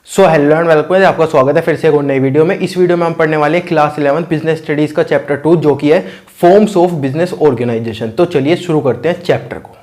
Hello and welcome, आपका स्वागत है फिर से एक और नई वीडियो में। इस वीडियो में हम पढ़ने वाले हैं क्लास 11 बिजनेस स्टडीज का चैप्टर 2 जो कि है फॉर्म्स ऑफ बिजनेस ऑर्गेनाइजेशन। तो चलिए शुरू करते हैं चैप्टर को।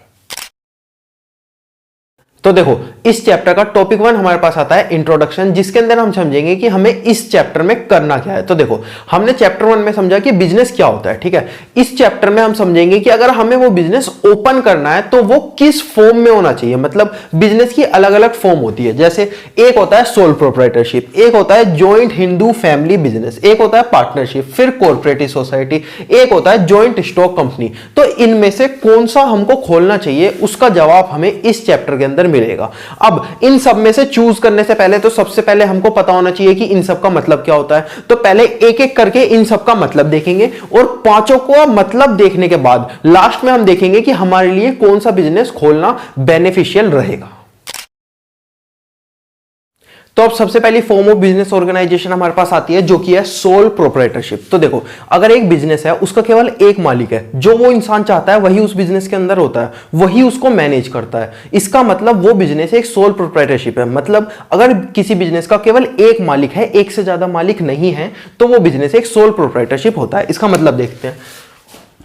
तो देखो, इस चैप्टर का टॉपिक 1 हमारे पास आता है इंट्रोडक्शन, जिसके अंदर हम समझेंगे कि हमें इस चैप्टर में करना क्या है। तो देखो, हमने चैप्टर 1 में समझा कि बिजनेस क्या होता है, ठीक है। इस चैप्टर में हम समझेंगे कि अगर हमें वो बिजनेस ओपन करना है तो वो किस फॉर्म में होना चाहिए। मतलब बिजनेस की अलग अलग फॉर्म होती है, जैसे एक होता है सोल प्रोप्राइटरशिप, एक होता है जॉइंट हिंदू फैमिली बिजनेस, एक होता है पार्टनरशिप, फिर कॉर्पोरेटिव सोसाइटी, एक होता है जॉइंट स्टॉक कंपनी। तो इनमें से कौन सा हमको खोलना चाहिए, उसका जवाब हमें इस चैप्टर के अंदर मिलेगा। अब इन सब में से चूज करने से पहले तो सबसे पहले हमको पता होना चाहिए कि इन सब का मतलब क्या होता है। तो पहले एक एक करके इन सब का मतलब देखेंगे और पांचों को मतलब देखने के बाद लास्ट में हम देखेंगे कि हमारे लिए कौन सा बिजनेस खोलना बेनिफिशियल रहेगा। तो अब सबसे पहली फॉर्म ऑफ बिजनेस ऑर्गेनाइजेशन हमारे पास आती है जो कि है सोल प्रोप्राइटरशिप। तो देखो, अगर एक बिजनेस है उसका केवल एक मालिक है, जो वो इंसान चाहता है वही उस बिजनेस के अंदर होता है, वही उसको मैनेज करता है, इसका मतलब वो बिजनेस एक सोल प्रोप्राइटरशिप है। मतलब अगर किसी बिजनेस का केवल एक मालिक है, एक से ज्यादा मालिक नहीं है, तो वो बिजनेस एक सोल प्रोप्राइटरशिप होता है। इसका मतलब देखते हैं,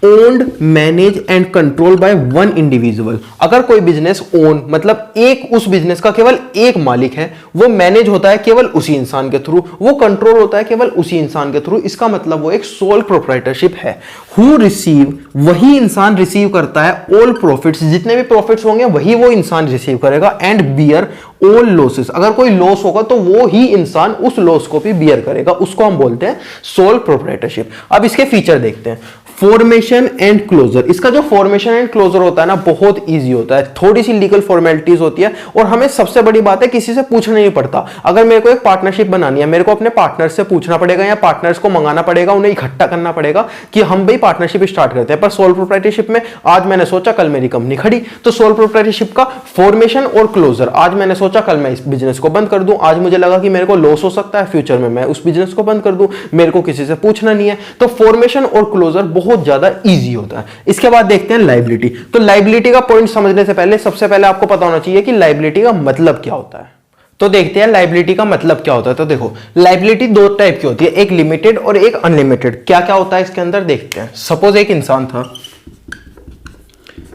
owned, manage and control by one individual. अगर कोई बिजनेस ओन मतलब एक उस बिजनेस का केवल एक मालिक है, वो मैनेज होता है केवल उसी इंसान के थ्रू, वो कंट्रोल होता है केवल उसी इंसान के थ्रू, इसका मतलब वो एक सोल प्रोप्राइटरशिप है। हु रिसीव, वही इंसान रिसीव करता है ऑल प्रॉफिट्स, जितने भी प्रॉफिट्स होंगे वही वो इंसान रिसीव करेगा, एंड बियर ऑल लॉसेस। अगर कोई लॉस होगा तो वो ही इंसान उस लॉस को भी बियर करेगा, उसको हम बोलते हैं सोल प्रोप्राइटरशिप। अब इसके फीचर देखते हैं। फॉर्मेशन एंड क्लोजर, इसका जो फॉर्मेशन एंड क्लोजर होता है ना, बहुत इजी होता है। थोड़ी सी लीगल फॉर्मेलिटीज होती है और हमें सबसे बड़ी बात है किसी से पूछना नहीं पड़ता। अगर मेरे को एक पार्टनरशिप बनानी है, मेरे को अपने पार्टनर से पूछना पड़ेगा या पार्टनर्स को मंगाना पड़ेगा, उन्हें इकट्ठा करना पड़ेगा कि हम भाई पार्टनरशिप स्टार्ट करते हैं। पर सोल प्रोप्राइटरशिप में आज मैंने सोचा कल मेरी कंपनी खड़ी, तो सोल प्रोप्राइटरशिप का फॉर्मेशन और क्लोजर, आज मैंने सोचा कल मैं इस बिजनेस को बंद कर दूं, आज मुझे लगा कि मेरे को लॉस हो सकता है, फ्यूचर में मैं उस बिजनेस को बंद कर दूं, मेरे को किसी से पूछना नहीं है। तो फॉर्मेशन और क्लोजर बहुत ज्यादा इजी होता है। इसके बाद देखते हैं लायबिलिटी। तो लायबिलिटी का पॉइंट समझने से पहले सबसे पहले आपको पता होना चाहिए कि लायबिलिटी का मतलब क्या होता है। तो देखते हैं लायबिलिटी का मतलब क्या होता है। तो देखो, लायबिलिटी दो टाइप की होती है, एक लिमिटेड और एक अनलिमिटेड। क्या क्या होता है इसके अंदर देखते हैं। सपोज एक इंसान था,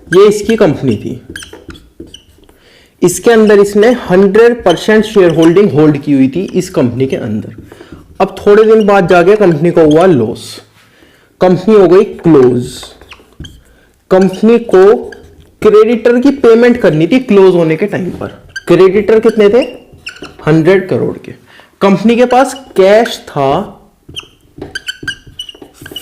ये इसकी कंपनी थी, इसके अंदर इसने 100% शेयर होल्डिंग होल्ड की हुई थी इस कंपनी के अंदर। अब थोड़े दिन बाद जाके कंपनी को हुआ लॉस, कंपनी हो गई क्लोज। कंपनी को क्रेडिटर की पेमेंट करनी थी क्लोज होने के टाइम पर। क्रेडिटर कितने थे? 100 करोड़ के। कंपनी के पास कैश था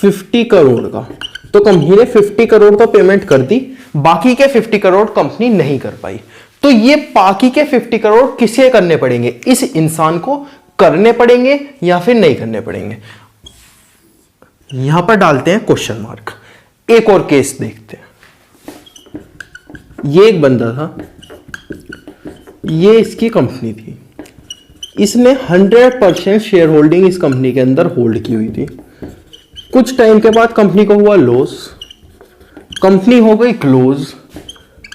50 करोड़ का, तो कंपनी ने 50 करोड़ तो पेमेंट कर दी, बाकी के 50 करोड़ कंपनी नहीं कर पाई। तो ये बाकी के 50 करोड़ किसे करने पड़ेंगे? इस इंसान को करने पड़ेंगे या फिर नहीं करने पड़ेंगे? यहां पर डालते हैं क्वेश्चन मार्क। एक और केस देखते हैं। ये एक बंदा था, ये इसकी कंपनी थी, इसने 100% शेयर होल्डिंग इस कंपनी के अंदर होल्ड की हुई थी। कुछ टाइम के बाद कंपनी को हुआ लॉस, कंपनी हो गई क्लोज।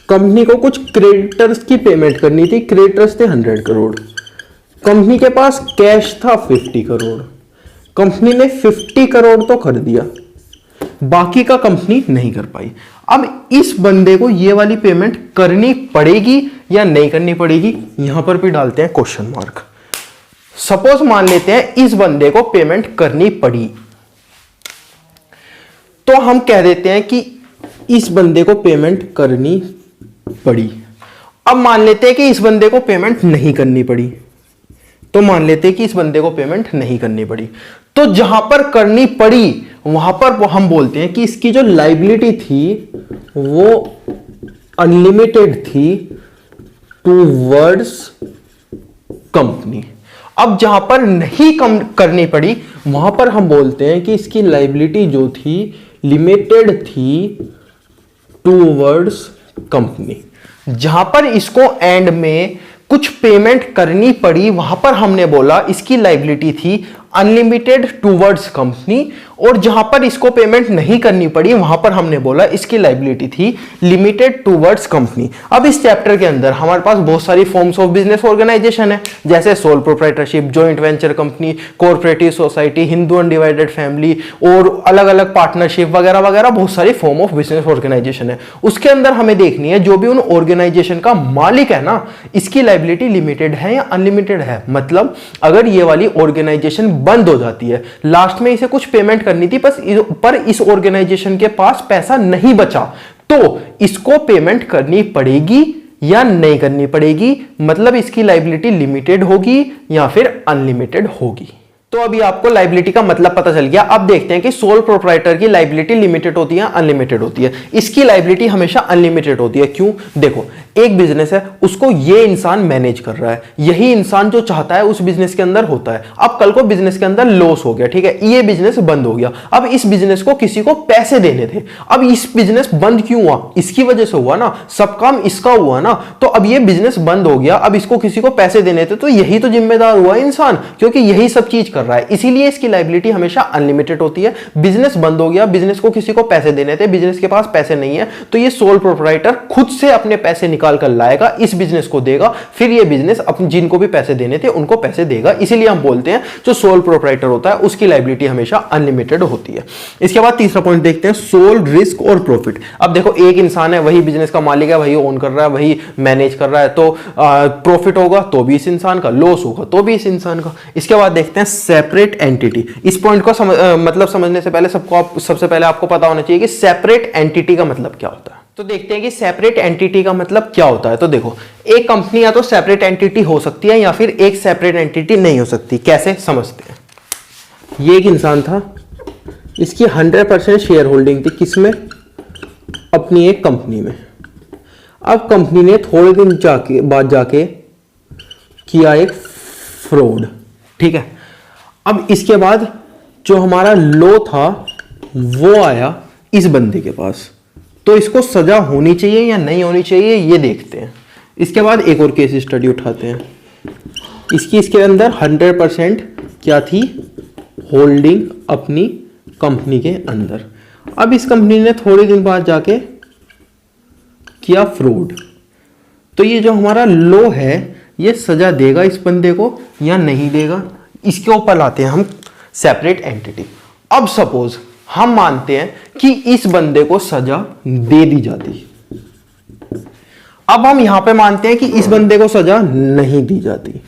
कंपनी को कुछ क्रेडिटर्स की पेमेंट करनी थी, क्रेडिटर्स थे 100 करोड़। कंपनी के पास कैश था 50 करोड़। कंपनी ने 50 करोड़ तो कर दिया, बाकी का कंपनी नहीं कर पाई। अब इस बंदे को ये वाली पेमेंट करनी पड़ेगी या नहीं करनी पड़ेगी? यहां पर भी डालते हैं क्वेश्चन मार्क। सपोज मान लेते हैं इस बंदे को पेमेंट करनी पड़ी, तो हम कह देते हैं कि इस बंदे को पेमेंट करनी पड़ी। अब मान लेते हैं कि इस बंदे को पेमेंट नहीं करनी पड़ी, तो मान लेते हैं कि इस बंदे को पेमेंट नहीं करनी पड़ी। तो जहां पर करनी पड़ी वहां पर हम बोलते हैं कि इसकी जो लायबिलिटी थी वो अनलिमिटेड थी टूवर्ड्स कंपनी। अब जहां पर नहीं कम करनी पड़ी वहां पर हम बोलते हैं कि इसकी लायबिलिटी जो थी लिमिटेड थी टूवर्ड्स कंपनी। जहां पर इसको एंड में कुछ पेमेंट करनी पड़ी वहां पर हमने बोला इसकी लायबिलिटी थी अनलिमिटेड टूवर्ड्स कंपनी, और जहां पर इसको पेमेंट नहीं करनी पड़ी वहां पर हमने बोला इसकी लायबिलिटी थी लिमिटेड टूवर्ड्स कंपनी। अब इस चैप्टर के अंदर हमारे पास बहुत सारी फॉर्म्स ऑफ बिजनेस ऑर्गेनाइजेशन है, जैसे sole proprietorship, joint venture company, cooperative society, Hindu undivided family और अलग अलग पार्टनरशिप वगैरह वगैरह बहुत सारी फॉर्म ऑफ बिजनेस ऑर्गेनाइजेशन है। उसके अंदर हमें देखनी है जो भी उन ऑर्गेनाइजेशन का मालिक है ना, इसकी लायबिलिटी लिमिटेड है या अनलिमिटेड है। मतलब अगर ये वाली ऑर्गेनाइजेशन बंद हो जाती है, लास्ट में इसे कुछ पेमेंट करनी थी पर इस ऑर्गेनाइजेशन के पास पैसा नहीं बचा, तो इसको पेमेंट करनी पड़ेगी या नहीं करनी पड़ेगी, मतलब इसकी लायबिलिटी लिमिटेड होगी या फिर अनलिमिटेड होगी। तो अभी आपको लायबिलिटी का मतलब पता चल गया। अब देखते हैं कि सोल प्रोप्राइटर की लायबिलिटी लिमिटेड होती है अनलिमिटेड होती है। इसकी लायबिलिटी हमेशा अनलिमिटेड होती है। क्यों? देखो, एक बिजनेस है, उसको ये इंसान मैनेज कर रहा है, यही इंसान जो चाहता है उस बिजनेस के अंदर होता है। अब कल को बिजनेस के अंदर लॉस हो गया, ठीक है, ये बिजनेस बंद हो गया, अब इस बिजनेस को किसी को पैसे देने थे। अब इस बिजनेस बंद क्यों हुआ? इसकी वजह से हुआ ना, सब काम इसका हुआ ना। तो अब ये बिजनेस बंद हो गया, अब इसको किसी को पैसे देने थे, तो यही तो जिम्मेदार हुआ इंसान, क्योंकि यही सब चीज कर रहा है। इसीलिए इसकी लायबिलिटी हमेशा अनलिमिटेड होती है। बिजनेस बंद हो गया, बिजनेस को किसी को पैसे देने थे, बिजनेस के पास पैसे नहीं है, तो ये सोल प्रोप्राइटर खुद से अपने पैसे निकाल कर लाएगा, इस बिजनेस को देगा, फिर ये बिजनेस अपने जिनको भी पैसे देने थे उनको पैसे देगा। इसीलिए हम बोलते हैं जो सोल प्रोप्राइटर होता है उसकी लायबिलिटी हमेशा अनलिमिटेड होती है। इसके बाद तीसरा पॉइंट देखते हैं, सोल रिस्क और प्रॉफिट। अब देखो, एक इंसान है, वही बिजनेस का मालिक है, वही ओन कर रहा है, वही मैनेज कर रहा है, तो प्रॉफिट होगा तो भी इस इंसान का, लॉस होगा तो भी इस इंसान का। इसके बाद देखते हैं सेपरेट एंटिटी। इस पॉइंट को मतलब समझने से पहले सबसे पहले आपको पता होना चाहिए कि सेपरेट एंटिटी का मतलब क्या होता है। तो देखते हैं कि सेपरेट एंटिटी का मतलब क्या होता है। तो देखो, एक कंपनी या तो सेपरेट एंटिटी हो सकती है या फिर एक सेपरेट एंटिटी नहीं हो सकती। कैसे समझते हैं। ये एक इंसान था, इसकी 100% शेयर होल्डिंग थी, किसमें? अपनी एक कंपनी में। अब कंपनी ने थोड़े दिन बाद जाके किया एक फ्रॉड, ठीक है। अब इसके बाद जो हमारा लॉ था वो आया इस बंदे के पास, तो इसको सजा होनी चाहिए या नहीं होनी चाहिए ये देखते हैं। इसके बाद एक और केस स्टडी उठाते हैं। इसके अंदर 100% क्या थी? होल्डिंग अपनी कंपनी के अंदर। अब इस कंपनी ने थोड़े दिन बाद जाके किया फ्रॉड, तो ये जो हमारा लॉ है ये सजा देगा इस बंदे को या नहीं देगा? इसके ऊपर लाते हैं हम सेपरेट एंटिटी। अब सपोज हम मानते हैं कि इस बंदे को सजा दे दी जाती, अब हम यहां पे मानते हैं कि इस बंदे को सजा नहीं दी जाती।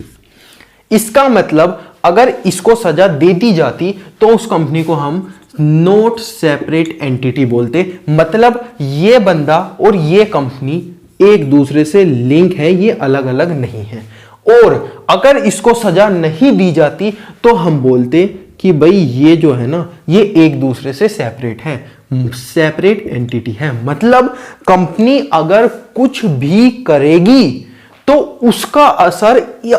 इसका मतलब अगर इसको सजा दे दी जाती तो उस कंपनी को हम नॉट सेपरेट एंटिटी बोलते। मतलब ये बंदा और ये कंपनी एक दूसरे से लिंक है, ये अलग अलग नहीं है। और अगर इसको सजा नहीं दी जाती तो हम बोलते कि भाई ये जो है ना, ये एक दूसरे से सेपरेट है, सेपरेट एंटिटी है। मतलब कंपनी अगर कुछ भी करेगी तो उसका असर या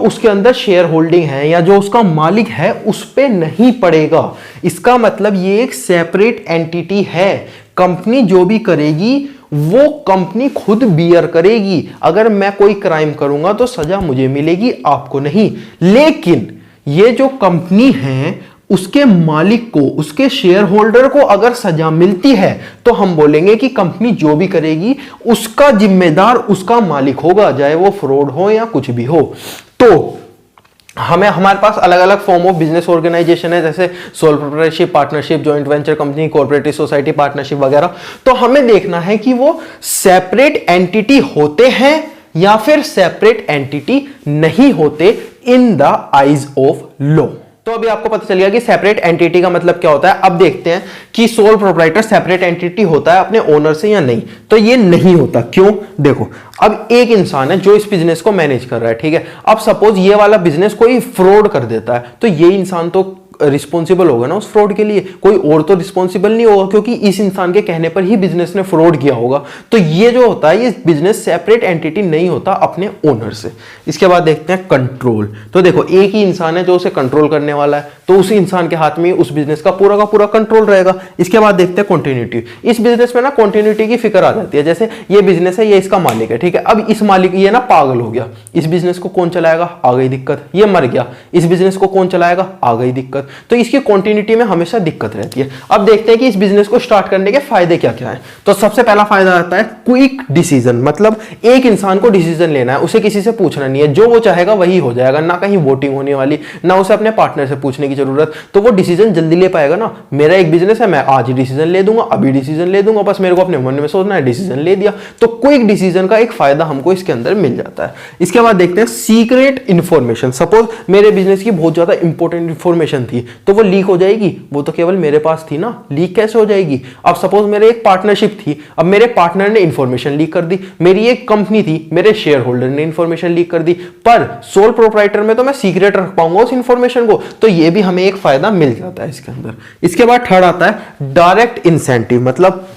उसके अंदर शेयर होल्डिंग है या जो उसका मालिक है उस पे नहीं पड़ेगा। इसका मतलब ये एक सेपरेट एंटिटी है। कंपनी जो भी करेगी वो कंपनी खुद बियर करेगी। अगर मैं कोई क्राइम करूंगा तो सजा मुझे मिलेगी, आपको नहीं। लेकिन ये जो कंपनी है उसके मालिक को, उसके शेयर होल्डर को अगर सजा मिलती है तो हम बोलेंगे कि कंपनी जो भी करेगी उसका जिम्मेदार उसका मालिक होगा, चाहे वो फ्रॉड हो या कुछ भी हो। तो हमारे पास अलग अलग फॉर्म ऑफ बिजनेस ऑर्गेनाइजेशन है, जैसे sole proprietorship, partnership, joint venture company, cooperative society, partnership वगैरह। तो हमें देखना है कि वो सेपरेट एंटिटी होते हैं या फिर सेपरेट एंटिटी नहीं होते in the eyes of law. तो अभी आपको पता चल गया कि सेपरेट एंटिटी का मतलब क्या होता है। अब देखते हैं कि सोल प्रोप्राइटर सेपरेट एंटिटी होता है अपने ओनर से या नहीं। तो ये नहीं होता। क्यों? देखो, अब एक इंसान है जो इस बिजनेस को मैनेज कर रहा है, ठीक है। अब सपोज ये वाला बिजनेस कोई फ्रॉड कर देता है तो ये इंसान तो रिस्पॉन्सिबल होगा ना उस फ्रॉड के लिए, कोई और तो रिस्पॉन्सिबल नहीं होगा, क्योंकि इस इंसान के कहने पर ही बिजनेस ने फ्रॉड किया होगा। तो ये जो होता है, ये बिजनेस सेपरेट एंटिटी नहीं होता अपने ओनर से। इसके बाद देखते हैं कंट्रोल। तो देखो एक ही इंसान है जो उसे कंट्रोल करने वाला है, तो उसी इंसान के हाथ में उस बिजनेस का पूरा कंट्रोल रहेगा। इसके बाद देखते हैं कंटिन्यूटी। इस बिजनेस में ना कंटिन्यूटी की फिक्र आ जाती है। जैसे ये बिजनेस है, ये इसका मालिक है, ठीक है। अब इस मालिक, ये ना पागल हो गया, इस बिजनेस को कौन चलाएगा, आ गई दिक्कत। ये मर गया, इस बिजनेस को कौन चलाएगा, आ गई दिक्कत। तो इसकी कंटिन्यूटी में हमेशा दिक्कत रहती है। अब देखते हैं कि इस बिजनेस को स्टार्ट करने के फायदे क्या क्या है। तो सबसे पहला फायदा आता है क्विक डिसीजन, मतलब एक इंसान को डिसीजन लेना है, उसे किसी से पूछना नहीं है, जो वो चाहेगा वही हो जाएगा, ना कहीं वोटिंग होने वाली, ना उसे अपने पार्टनर से पूछने की जरूरत। तो वो डिसीजन जल्दी ले पाएगा ना। मेरा एक बिजनेस है, मैं आज ही डिसीजन ले दूंगा, अभी डिसीजन ले दूंगा, बस मेरे को अपने मन में सोचना है, डिसीजन ले दिया। तो क्विक डिसीजन का एक फायदा हमको इसके अंदर मिल जाता है। इसके बाद देखते हैं सीक्रेट इंफॉर्मेशन। सपोज मेरे बिजनेस की बहुत ज्यादा इंपॉर्टेंट इंफॉर्मेशन थी, तो वो लीक हो जाएगी, वो तो केवल मेरे पास थी ना, लीक कैसे हो जाएगी। अब सपोज मेरे एक पार्टनरशिप थी, अब मेरे पार्टनर ने इंफॉर्मेशन लीक कर दी। मेरी एक कंपनी थी, मेरे शेयर होल्डर ने इंफॉर्मेशन लीक कर दी, पर सोल प्रोप्राइटर में तो मैं सीक्रेट रख पाऊंगा उस इंफॉर्मेशन को। तो ये भी हमें एक फायदा मिल जाता है इसके अंदर। इसके बाद थर्ड आता है डायरेक्ट इंसेंटिव, मतलब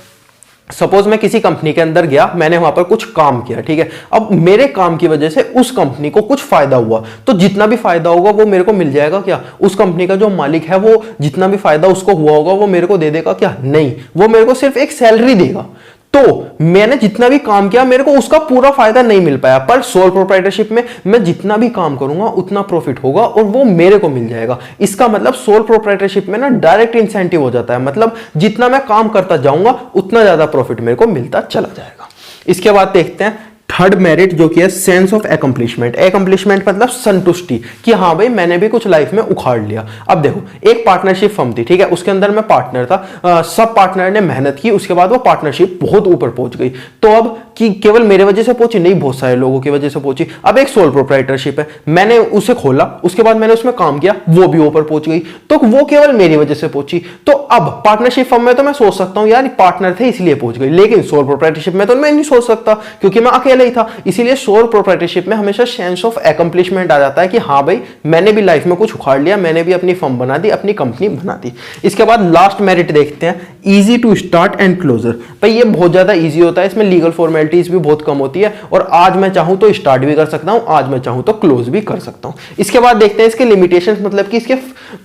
सपोज मैं किसी कंपनी के अंदर गया, मैंने वहां पर कुछ काम किया, ठीक है। अब मेरे काम की वजह से उस कंपनी को कुछ फायदा हुआ, तो जितना भी फायदा होगा वो मेरे को मिल जाएगा क्या। उस कंपनी का जो मालिक है वो जितना भी फायदा उसको हुआ होगा वो मेरे को दे देगा क्या, नहीं, वो मेरे को सिर्फ एक सैलरी देगा। तो मैंने जितना भी काम किया मेरे को उसका पूरा फायदा नहीं मिल पाया, पर सोल प्रोप्राइटरशिप में मैं जितना भी काम करूंगा उतना प्रॉफिट होगा और वो मेरे को मिल जाएगा। इसका मतलब सोल प्रोप्राइटरशिप में ना डायरेक्ट इंसेंटिव हो जाता है, मतलब जितना मैं काम करता जाऊंगा उतना ज्यादा प्रॉफिट मेरे को मिलता चला जाएगा। इसके बाद देखते हैं थर्ड मेरिट, जो कि है सेंस ऑफ एकम्प्लिशमेंट। एकम्प्लिशमेंट मतलब संतुष्टि, कि हाँ भाई मैंने भी कुछ लाइफ में उखाड़ लिया। अब देखो एक पार्टनरशिप फर्म थी, ठीक है, उसके अंदर मैं पार्टनर था, सब पार्टनर ने मेहनत की, उसके बाद वो पार्टनरशिप बहुत ऊपर पहुंच गई। तो अब कि केवल मेरे वजह से पहुंची नहीं, बहुत सारे लोगों की वजह से पहुंची। अब एक सोल प्रोप्राइटरशिप है, मैंने उसे खोला, उसके बाद मैंने उसमें काम किया, वो भी ऊपर पहुंच गई, तो वो केवल मेरी वजह से पहुंची। तो अब पार्टनरशिप फर्म में तो मैं सोच सकता हूं यार पार्टनर थे इसलिए पहुंच गई, लेकिन सोल प्रोप्राइटरशिप में तो मैं नहीं सोच सकता क्योंकि मैं अकेला ही था। इसीलिए सोल प्रोप्राइटरशिप में हमेशा सेंस ऑफ एकम्प्लिशमेंट आ जाता है कि हाँ भाई मैंने भी लाइफ में कुछ उखाड़ लिया, मैंने भी अपनी फर्म बना दी, अपनी कंपनी बना दी। इसके बाद लास्ट मेरिट देखते हैं easy to start and closure. भाई ये बहुत ज्यादा इजी होता है, इसमें लीगल फॉर्मेलिटीज भी बहुत कम होती है और आज मैं चाहूं तो स्टार्ट भी कर सकता हूं, आज मैं चाहूं तो क्लोज भी कर सकता हूं। इसके बाद देखते हैं इसके लिमिटेशंस, मतलब कि इसके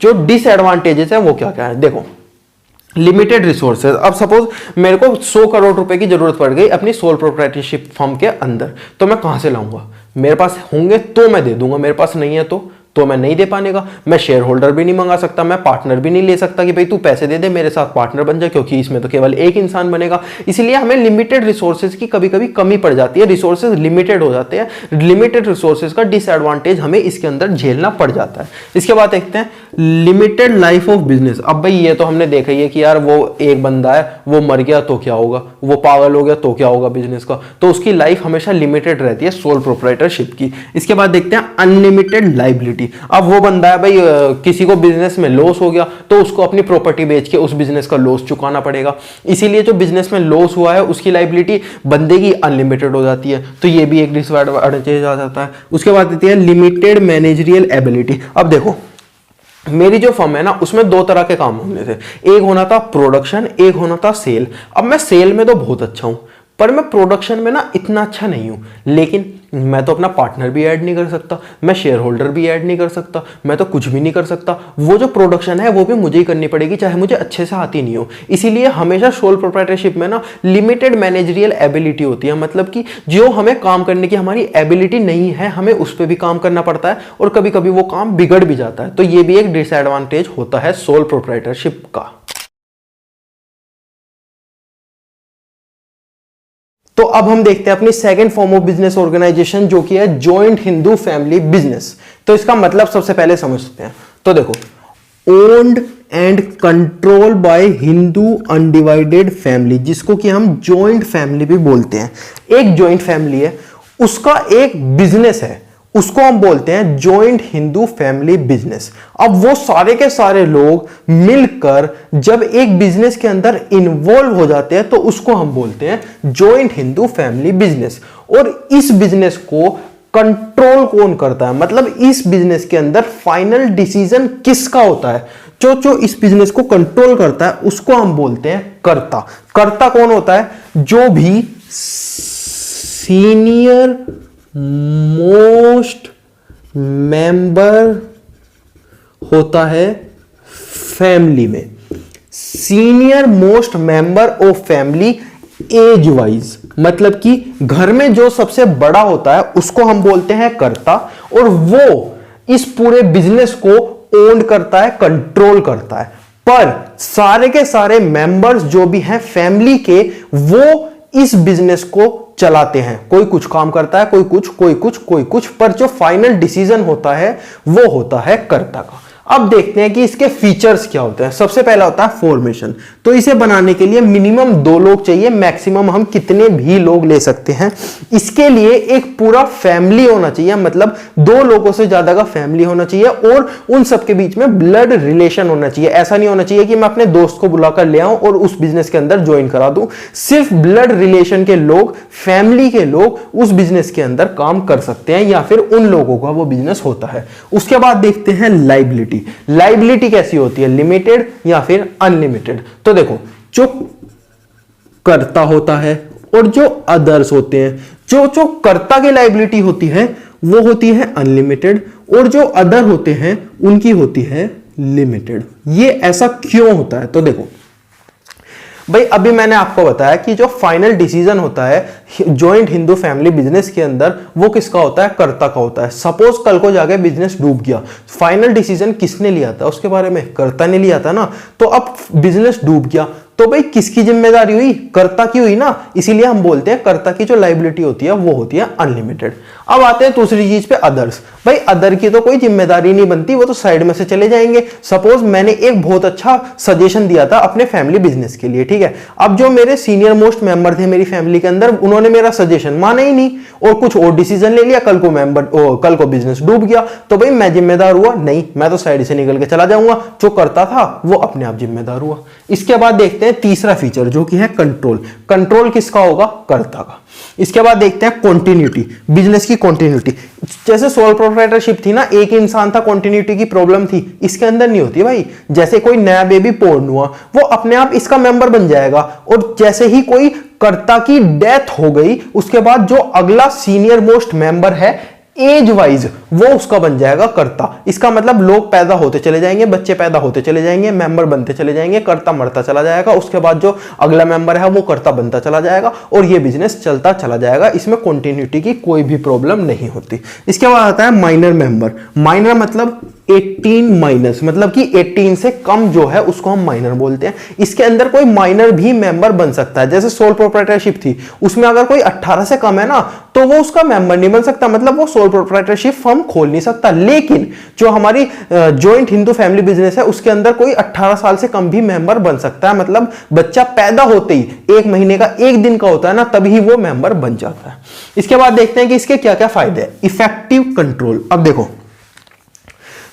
जो डिसएडवांटेजेस है वो क्या क्या है। देखो लिमिटेड रिसोर्सेज। अब सपोज मेरे को 100 करोड़ रुपए की जरूरत पड़ गई अपनी सोल प्रोप्राइटरशिप फर्म के अंदर, तो मैं कहां से लाऊंगा। मेरे पास होंगे तो मैं दे दूंगा, मेरे पास नहीं है तो मैं नहीं दे पाने का। मैं शेयर होल्डर भी नहीं मंगा सकता, मैं पार्टनर भी नहीं ले सकता कि भाई तू पैसे दे दे मेरे साथ पार्टनर बन जाए, क्योंकि इसमें तो केवल एक इंसान बनेगा। इसलिए हमें लिमिटेड रिसोर्सेज की कभी कभी कमी पड़ जाती है, रिसोर्सेज लिमिटेड हो जाते हैं। लिमिटेड रिसोर्सेज का डिसएडवांटेज हमें इसके अंदर झेलना पड़ जाता है। इसके बाद देखते हैं लिमिटेड लाइफ ऑफ बिजनेस। अब भाई ये तो हमने देखा ही है कि यार वो एक बंदा है, वो मर गया तो क्या होगा, वो पागल हो गया तो क्या होगा बिजनेस का, तो उसकी लाइफ हमेशा लिमिटेड रहती है सोल प्रोप्राइटरशिप की। इसके बाद देखते हैं अनलिमिटेड लाइबिलिटी। अब वो बंदा है भाई किसी को बिजनेस में लॉस हो गया तो उसको अपनी प्रॉपर्टी बेच के उस बिजनेस का लॉस चुकाना पड़ेगा, इसीलिए जो बिजनेस में लॉस हुआ है उसकी लाइबिलिटी बंदे की अनलिमिटेड हो जाती है, तो ये भी एक डिसएडवांटेज आ जाता है। उसके बाद देती है लिमिटेड मैनेजरियल एबिलिटी। अब देखो मेरी जो फर्म है ना उसमें 2 तरह के काम होने थे, एक होना था प्रोडक्शन, एक होना था सेल। अब मैं सेल में तो बहुत अच्छा हूं पर मैं प्रोडक्शन में ना इतना अच्छा नहीं हूं, लेकिन मैं तो अपना पार्टनर भी ऐड नहीं कर सकता, मैं शेयर होल्डर भी ऐड नहीं कर सकता, मैं तो कुछ भी नहीं कर सकता। वो जो प्रोडक्शन है वो भी मुझे ही करनी पड़ेगी चाहे मुझे अच्छे से आती नहीं हो। इसीलिए हमेशा सोल प्रोप्राइटरशिप में ना लिमिटेड मैनेजरियल एबिलिटी होती है, मतलब कि जो हमें काम करने की हमारी एबिलिटी नहीं है हमें उस पर भी काम करना पड़ता है और कभी कभी वो काम बिगड़ भी जाता है। तो ये भी एक डिसएडवांटेज होता है सोल प्रोप्राइटरशिप का। तो अब हम देखते हैं अपनी second form of business organization जो कि है जॉइंट हिंदू फैमिली बिजनेस। तो इसका मतलब सबसे पहले समझते हैं। तो देखो owned and control by Hindu undivided family, जिसको कि हम जॉइंट फैमिली भी बोलते हैं। एक जॉइंट फैमिली है, उसका एक बिजनेस है, उसको हम बोलते हैं जॉइंट हिंदू फैमिली बिजनेस। अब वो सारे के सारे लोग मिलकर जब एक बिजनेस के अंदर इन्वॉल्व हो जाते हैं तो उसको हम बोलते हैं जॉइंट हिंदू फैमिली बिजनेस। और इस बिजनेस को कंट्रोल कौन करता है, मतलब इस बिजनेस के अंदर फाइनल डिसीजन किसका होता है, जो इस बिजनेस को कंट्रोल करता है उसको हम बोलते हैं कर्ता। कर्ता कौन होता है, जो भी सीनियर मोस्ट मेंबर होता है फैमिली में, senior most member of family age wise, मतलब कि घर में जो सबसे बड़ा होता है उसको हम बोलते हैं कर्ता, और वो इस पूरे बिजनेस को ओन करता है, कंट्रोल करता है। पर सारे के सारे मेंबर्स जो भी हैं फैमिली के, वो इस बिजनेस को चलाते हैं। कोई कुछ काम करता है, कोई कुछ, कोई कुछ, कोई कुछ, पर जो फाइनल डिसीजन होता है वो होता है कर्ता का। अब देखते हैं कि इसके फीचर्स क्या होते हैं। सबसे पहला होता है फॉर्मेशन। तो इसे बनाने के लिए मिनिमम 2 लोग चाहिए, मैक्सिमम हम कितने भी लोग ले सकते हैं। इसके लिए एक पूरा फैमिली होना चाहिए, मतलब 2 लोगों से ज्यादा का फैमिली होना चाहिए, और उन सबके बीच में ब्लड रिलेशन होना चाहिए। ऐसा नहीं होना चाहिए कि मैं अपने दोस्त को बुलाकर ले आऊं और उस बिजनेस के अंदर ज्वाइन करा दूं। सिर्फ ब्लड रिलेशन के लोग, फैमिली के लोग उस बिजनेस के अंदर काम कर सकते हैं, या फिर उन लोगों का वो बिजनेस होता है। उसके बाद देखते हैं लायबिलिटी। लायबिलिटी कैसी होती है, लिमिटेड या फिर अनलिमिटेड। तो देखो, जो कर्ता होता है और जो अदर्स होते हैं, जो कर्ता की लायबिलिटी होती है वो होती है अनलिमिटेड, और जो अदर होते हैं उनकी होती है लिमिटेड। ये ऐसा क्यों होता है, तो देखो भाई, अभी मैंने आपको बताया कि जो फाइनल डिसीजन होता है जॉइंट हिंदू फैमिली बिजनेस के अंदर, वो किसका होता है, कर्ता का होता है। सपोज कल को जाके बिजनेस डूब गया, फाइनल डिसीजन किसने लिया था उसके बारे में, कर्ता ने लिया था ना। तो अब बिजनेस डूब गया तो भाई किसकी जिम्मेदारी हुई, कर्ता की हुई ना। इसीलिए हम बोलते हैं कर्ता की जो लायबिलिटी होती है वो होती है अनलिमिटेड। अब आते हैं दूसरी चीज पे, अदर्स। भाई अदर की तो कोई जिम्मेदारी नहीं बनती, वो तो साइड में से चले जाएंगे। सपोज मैंने एक बहुत अच्छा सजेशन दिया था अपने फैमिली बिजनेस के लिए, ठीक है। अब जो मेरे सीनियर मोस्ट मेंबर थे मेरी फैमिली के अंदर, उन्होंने मेरा सजेशन माना ही नहीं और कुछ और डिसीजन ले लिया। कल को बिजनेस डूब गया तो भाई मैं जिम्मेदार हुआ नहीं, मैं तो साइड से निकल के चला जाऊंगा। जो करता था वो अपने आप जिम्मेदार हुआ। इसके बाद देखते हैं तीसरा फीचर जो कि है कंट्रोल। कंट्रोल किसका होगा, कर्ता का। इसके बाद देखते हैं कॉन्टिन्यूटी, बिजनेस की कॉन्टिन्यूटी। जैसे सोल प्रोप्राइटरशिप थी ना, एक इंसान था, कॉन्टिन्यूटी की प्रॉब्लम थी, इसके अंदर नहीं होती भाई। जैसे कोई नया बेबी बोर्न हुआ, वो अपने आप इसका मेंबर बन जाएगा, और जैसे ही कोई कर्ता की डेथ हो गई उसके बाद जो अगला सीनियर मोस्ट मेंबर है एज वाइज, वो उसका बन जाएगा कर्ता। इसका मतलब लोग पैदा होते चले जाएंगे, बच्चे पैदा होते चले जाएंगे, मेंबर बनते चले जाएंगे, कर्ता मरता चला जाएगा, उसके बाद जो अगला मेंबर है वो कर्ता बनता चला जाएगा, और ये बिजनेस चलता चला जाएगा। इसमें कंटिन्यूटी की कोई भी प्रॉब्लम नहीं होती। इसके बाद आता है माइनर मेंबर। माइनर मतलब 18 माइनस, मतलब कि 18 से कम जो है उसको हम माइनर बोलते हैं। इसके अंदर कोई माइनर भी मेंबर बन सकता है। जैसे सोल प्रोप्राइटरशिप थी, उसमें अगर कोई 18 से कम है ना, तो वो उसका मेंबर नहीं बन सकता, मतलब वो सोल प्रोप्राइटरशिप फर्म खोल नहीं सकता। लेकिन जो हमारी जॉइंट हिंदू फैमिली बिजनेस है उसके अंदर कोई 18 साल से कम भी मेंबर बन सकता है, मतलब बच्चा पैदा होते ही 1 महीने का 1 दिन का होता है ना, तभी वो मेंबर बन जाता है। इसके बाद देखते हैं कि इसके क्या क्या फायदे हैं। Effective control. अब देखो,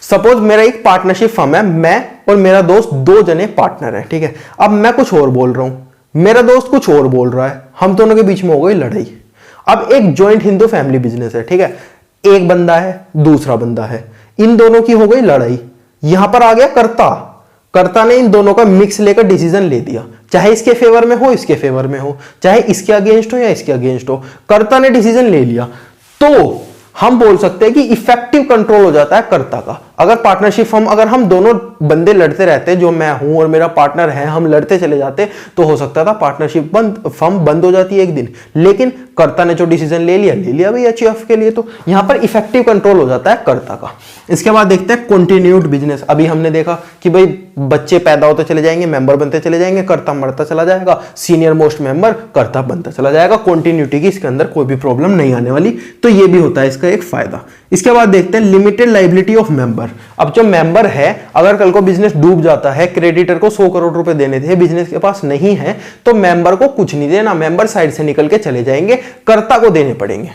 सपोज मेरा एक पार्टनरशिप फर्म है, मैं और मेरा दोस्त 2 जने पार्टनर है, ठीक है। अब मैं कुछ और बोल रहा हूं, मेरा दोस्त कुछ और बोल रहा है, हम दोनों के बीच में हो गई लड़ाई। अब एक जॉइंट हिंदू फैमिली बिजनेस है, ठीक है। एक बंदा है, दूसरा बंदा है, इन दोनों की हो गई लड़ाई। यहां पर आ गया कर्ता। कर्ता ने इन दोनों का मिक्स लेकर डिसीजन ले दिया, चाहे इसके फेवर में हो, इसके फेवर में हो, चाहे इसके अगेंस्ट हो या इसके अगेंस्ट हो, कर्ता ने डिसीजन ले लिया। तो हम बोल सकते हैं कि इफेक्टिव कंट्रोल हो जाता है कर्ता का। अगर पार्टनरशिप फर्म, अगर हम दोनों बंदे लड़ते रहते, जो मैं हूं और मेरा पार्टनर है, हम लड़ते चले जाते, तो हो सकता था पार्टनरशिप फर्म बंद हो जाती है एक दिन। लेकिन कर्ता ने जो डिसीजन ले लिया भाई एचयूएफ के लिए, तो यहां पर इफेक्टिव कंट्रोल हो जाता है कर्ता का। इसके बाद देखते हैं कंटिन्यूड बिजनेस। अभी हमने देखा कि भाई बच्चे पैदा होते चले जाएंगे, मेंबर बनते चले जाएंगे, कर्ता मरता चला जाएगा, सीनियर मोस्ट मेंबर कर्ता बनता चला जाएगा। कंटिन्यूटी की इसके अंदर कोई भी प्रॉब्लम नहीं आने वाली, तो ये भी होता है इसका एक फायदा। इसके बाद देखते हैं लिमिटेड लायबिलिटी ऑफ मेंबर। अब जो मेंबर है, अगर कल को बिजनेस डूब जाता है, क्रेडिटर को 100 करोड़ रुपए देने थे, बिजनेस के पास नहीं है, तो मेंबर को कुछ नहीं देना, मेंबर साइड से निकल के चले जाएंगे, कर्ता को देने पड़ेंगे।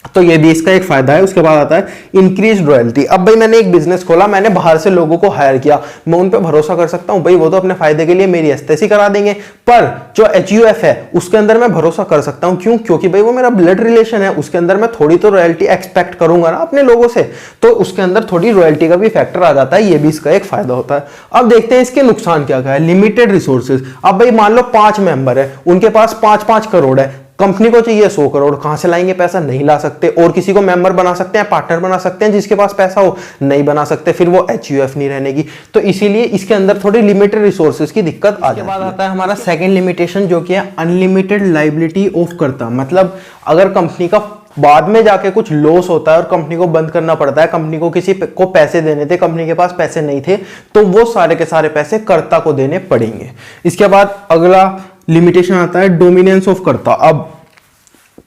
तो ये भी इसका एक फायदा है। उसके बाद आता है इंक्रीज रॉयल्टी। अब भाई मैंने एक बिजनेस खोला, मैंने बाहर से लोगों को हायर किया, मैं उन पे भरोसा कर सकता हूं भाई वो तो अपने फायदे के लिए मेरी एस्तेसी करा देंगे, पर जो एचयूएफ है उसके अंदर मैं भरोसा कर सकता हूं। क्यों? क्योंकि भाई वो मेरा ब्लड रिलेशन है, उसके अंदर मैं थोड़ी तो रॉयल्टी एक्सपेक्ट करूंगा ना अपने लोगों से, तो उसके अंदर थोड़ी रॉयल्टी का भी फैक्टर आ जाता है। ये भी इसका एक फायदा होता है। अब देखते हैं इसके नुकसान क्या क्या है। Limited resources. अब भाई मान लो 5 मेंबर है, उनके पास 5-5 करोड़ है, कंपनी को चाहिए 100 करोड़, कहां से लाएंगे पैसा? नहीं ला सकते। और किसी को मेंबर बना सकते हैं, पार्टनर बना सकते हैं जिसके पास पैसा हो, नहीं बना सकते, फिर वो एचयूएफ नहीं रहने की। तो इसीलिए इसके अंदर थोड़ी लिमिटेड रिसोर्सेज की दिक्कत आ जाती है। बाद आता है हमारा सेकंड लिमिटेशन जो कि है अनलिमिटेड लायबिलिटी ऑफ कर्ता। मतलब अगर कंपनी का बाद में जाके कुछ लॉस होता है और कंपनी को बंद करना पड़ता है, कंपनी को किसी को पैसे देने थे, कंपनी के पास पैसे नहीं थे, तो वो सारे के सारे पैसे कर्ता को देने पड़ेंगे। इसके बाद अगला लिमिटेशन आता है डोमिनेंस ऑफ कर्ता। अब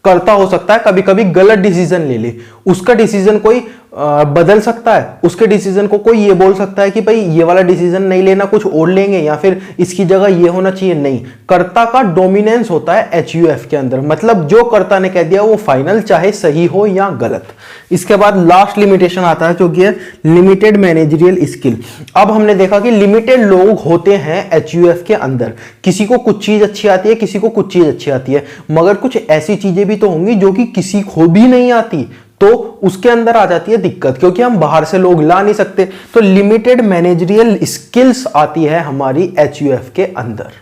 कर्ता हो सकता है कभी कभी गलत डिसीजन ले ले, उसका डिसीजन कोई बदल सकता है, उसके डिसीजन को कोई ये बोल सकता है कि भाई ये वाला डिसीजन नहीं लेना, कुछ और लेंगे, या फिर इसकी जगह ये होना चाहिए। नहीं, कर्ता का डोमिनेंस होता है एचयूएफ के अंदर, मतलब जो कर्ता ने कह दिया वो फाइनल, चाहे सही हो या गलत। इसके बाद लास्ट लिमिटेशन आता है जो कि है लिमिटेड मैनेजरियल स्किल। अब हमने देखा कि लिमिटेड लोग होते हैं एचयूएफ के अंदर, किसी को कुछ चीज अच्छी आती है, किसी को कुछ चीज अच्छी आती है, मगर कुछ ऐसी चीजें भी तो होंगी जो कि किसी को भी नहीं आती, तो उसके अंदर आ जाती है दिक्कत, क्योंकि हम बाहर से लोग ला नहीं सकते। तो लिमिटेड मैनेजरियल स्किल्स आती है हमारी एचयूएफ के अंदर।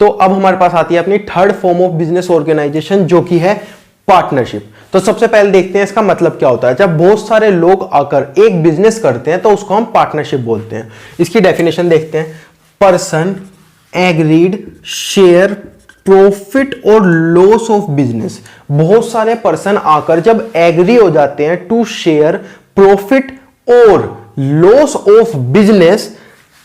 तो अब हमारे पास आती है अपनी third form of business organization जो कि है पार्टनरशिप। तो सबसे पहले देखते हैं इसका मतलब क्या होता है। जब बहुत सारे लोग आकर एक बिजनेस करते हैं तो उसको हम पार्टनरशिप बोलते हैं। इसकी डेफिनेशन देखते हैं। पर्सन एग्रीड शेयर प्रॉफिट और लॉस ऑफ बिजनेस। बहुत सारे पर्सन आकर जब एग्री हो जाते हैं टू शेयर प्रॉफिट और loss of business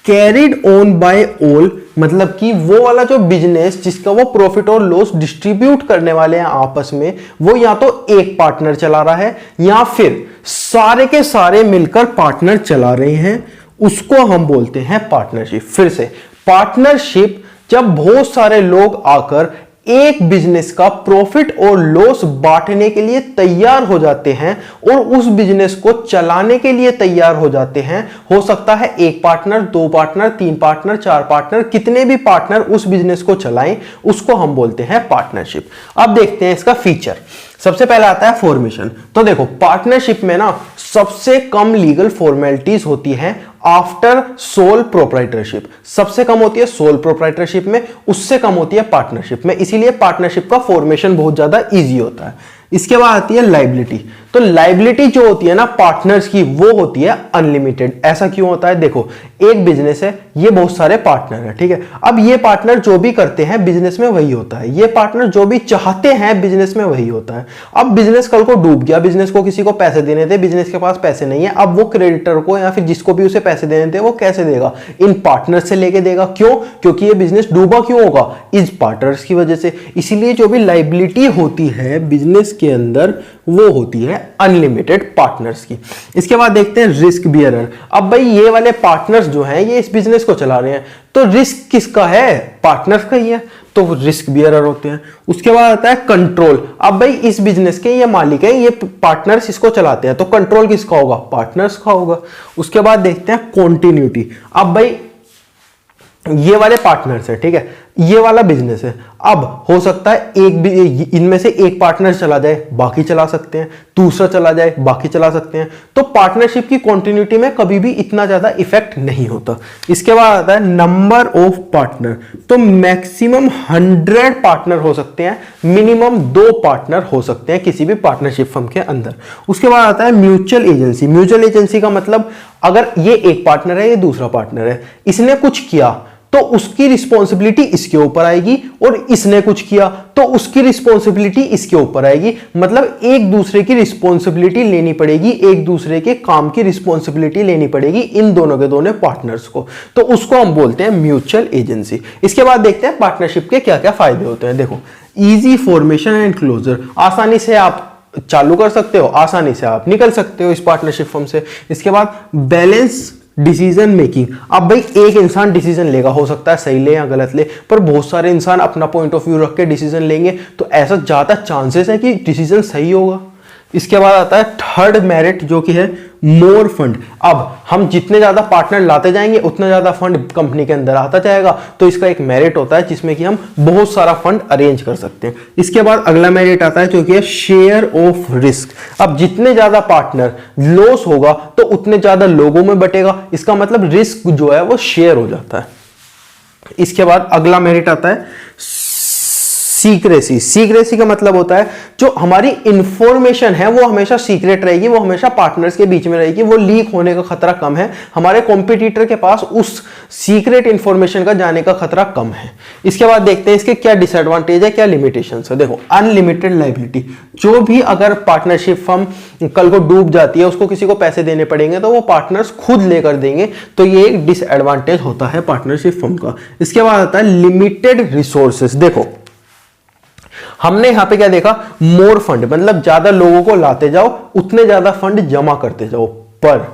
carried on by all, मतलब कि वो वाला जो बिजनेस जिसका वो प्रॉफिट और लॉस डिस्ट्रीब्यूट करने वाले हैं आपस में, वो या तो एक पार्टनर चला रहा है या फिर सारे के सारे मिलकर पार्टनर चला रहे हैं, उसको हम बोलते हैं पार्टनरशिप। फिर से पार्टनरशिप जब बहुत सारे लोग आकर एक बिजनेस का प्रॉफिट और लॉस बांटने के लिए तैयार हो जाते हैं और उस बिजनेस को चलाने के लिए तैयार हो जाते हैं। हो सकता है एक पार्टनर, 2 पार्टनर, 3 पार्टनर, 4 पार्टनर, कितने भी पार्टनर उस बिजनेस को चलाएं, उसको हम बोलते हैं पार्टनरशिप। अब देखते हैं इसका फीचर। सबसे पहले आता है फॉर्मेशन। तो देखो पार्टनरशिप में ना सबसे कम लीगल फॉर्मेलिटीज होती है आफ्टर सोल प्रोप्राइटरशिप। सबसे कम होती है सोल प्रोप्राइटरशिप में, उससे कम होती है पार्टनरशिप में। इसीलिए पार्टनरशिप का फॉर्मेशन बहुत ज्यादा इजी होता है। इसके बाद आती है लायबिलिटी। तो लायबिलिटी जो होती है ना पार्टनर्स की, वो होती है अनलिमिटेड। ऐसा क्यों होता है? देखो एक बिजनेस है, ये बहुत सारे पार्टनर है, ठीक है। अब ये पार्टनर जो भी करते हैं बिजनेस में वही होता है, ये पार्टनर जो भी चाहते हैं बिजनेस में वही होता है। अब बिजनेस कल को डूब गया, बिजनेस को किसी को पैसे देने थे, बिजनेस के पास पैसे नहीं है, अब वो क्रेडिटर को या फिर जिसको भी उसे पैसे देने थे वो कैसे देगा? इन पार्टनर से लेके देगा। क्यों? क्योंकि ये बिजनेस डूबा क्यों होगा? इस पार्टनर्स की वजह से। इसीलिए जो भी लायबिलिटी होती है बिजनेस के अंदर वो होती है अनलिमिटेड पार्टनर्स की। इसके बाद देखते हैं रिस्क बियरर। अब भाई ये वाले पार्टनर्स जो हैं ये इस बिजनेस को चला रहे हैं, तो रिस्क किसका है? पार्टनर्स का ही है, तो रिस्क बियरर होते हैं। उसके बाद आता है कंट्रोल। अब भाई इस बिजनेस के ये मालिक हैं, ये पार्टनर्स इसको चलाते हैं, तो कंट्रोल किसका होगा? पार्टनर्स का होगा। उसके बाद देखते हैं कॉन्टिन्यूटी। अब भाई ये वाले पार्टनर्स है, ठीक है, ये वाला बिजनेस है। अब हो सकता है एक इनमें से एक पार्टनर चला जाए, बाकी चला सकते हैं, दूसरा चला जाए, बाकी चला सकते हैं। तो पार्टनरशिप की कंटिन्यूटी में कभी भी इतना ज्यादा इफेक्ट नहीं होता। इसके बाद आता है नंबर ऑफ पार्टनर। तो मैक्सिमम 100 पार्टनर हो सकते हैं, मिनिमम 2 पार्टनर हो सकते हैं किसी भी पार्टनरशिप फर्म के अंदर। उसके बाद आता है म्यूचुअल एजेंसी। म्यूचुअल एजेंसी का मतलब अगर ये एक पार्टनर है, ये दूसरा पार्टनर है, इसने कुछ किया तो उसकी रिस्पॉन्सिबिलिटी इसके ऊपर आएगी, और इसने कुछ किया तो उसकी रिस्पॉन्सिबिलिटी इसके ऊपर आएगी। मतलब एक दूसरे की रिस्पॉन्सिबिलिटी लेनी पड़ेगी, एक दूसरे के काम की रिस्पॉन्सिबिलिटी लेनी पड़ेगी इन दोनों के दोनों पार्टनर्स को, तो उसको हम बोलते हैं म्यूचुअल एजेंसी। इसके बाद देखते हैं पार्टनरशिप के क्या क्या फायदे होते हैं। देखो इजी फॉर्मेशन एंड क्लोजर, आसानी से आप चालू कर सकते हो, आसानी से आप निकल सकते हो इस पार्टनरशिप फर्म से। इसके बाद बैलेंस डिसीजन मेकिंग। अब भाई एक इंसान डिसीजन लेगा, हो सकता है सही ले या गलत ले, पर बहुत सारे इंसान अपना पॉइंट ऑफ व्यू रख के डिसीजन लेंगे, तो ऐसा ज्यादा चांसेस है कि डिसीजन सही होगा। इसके बाद आता है थर्ड मेरिट, जो कि है मोर फंड। अब हम जितने ज्यादा पार्टनर लाते जाएंगे उतना ज्यादा फंड कंपनी के अंदर आता जाएगा, तो इसका एक मेरिट होता है जिसमें कि हम बहुत सारा फंड अरेंज कर सकते हैं। इसके बाद अगला मेरिट आता है जो कि है शेयर ऑफ रिस्क। अब जितने ज्यादा पार्टनर लॉस होगा तो उतने ज्यादा लोगों में बटेगा, इसका मतलब रिस्क जो है वो शेयर हो जाता है। इसके बाद अगला मेरिट आता है सीक्रेसी। सीक्रेसी का मतलब होता है जो हमारी इंफॉर्मेशन है वो हमेशा सीक्रेट रहेगी, वो हमेशा पार्टनर्स के बीच में रहेगी, वो लीक होने का खतरा कम है। हमारे कॉम्पिटिटर के पास उस सीक्रेट इंफॉर्मेशन का जाने का खतरा कम है। इसके बाद देखते हैं इसके क्या डिसएडवांटेज है, क्या लिमिटेशंस है। देखो, अनलिमिटेड लायबिलिटी। जो भी अगर पार्टनरशिप फर्म कल को डूब जाती है, उसको किसी को पैसे देने पड़ेंगे तो वो पार्टनर्स खुद लेकर देंगे, तो ये एक डिसएडवांटेज होता है पार्टनरशिप फर्म का। इसके बाद आता है लिमिटेड रिसोर्सेज। देखो, हमने यहां पे क्या देखा, मोर फंड, मतलब ज्यादा लोगों को लाते जाओ उतने ज्यादा फंड जमा करते जाओ, पर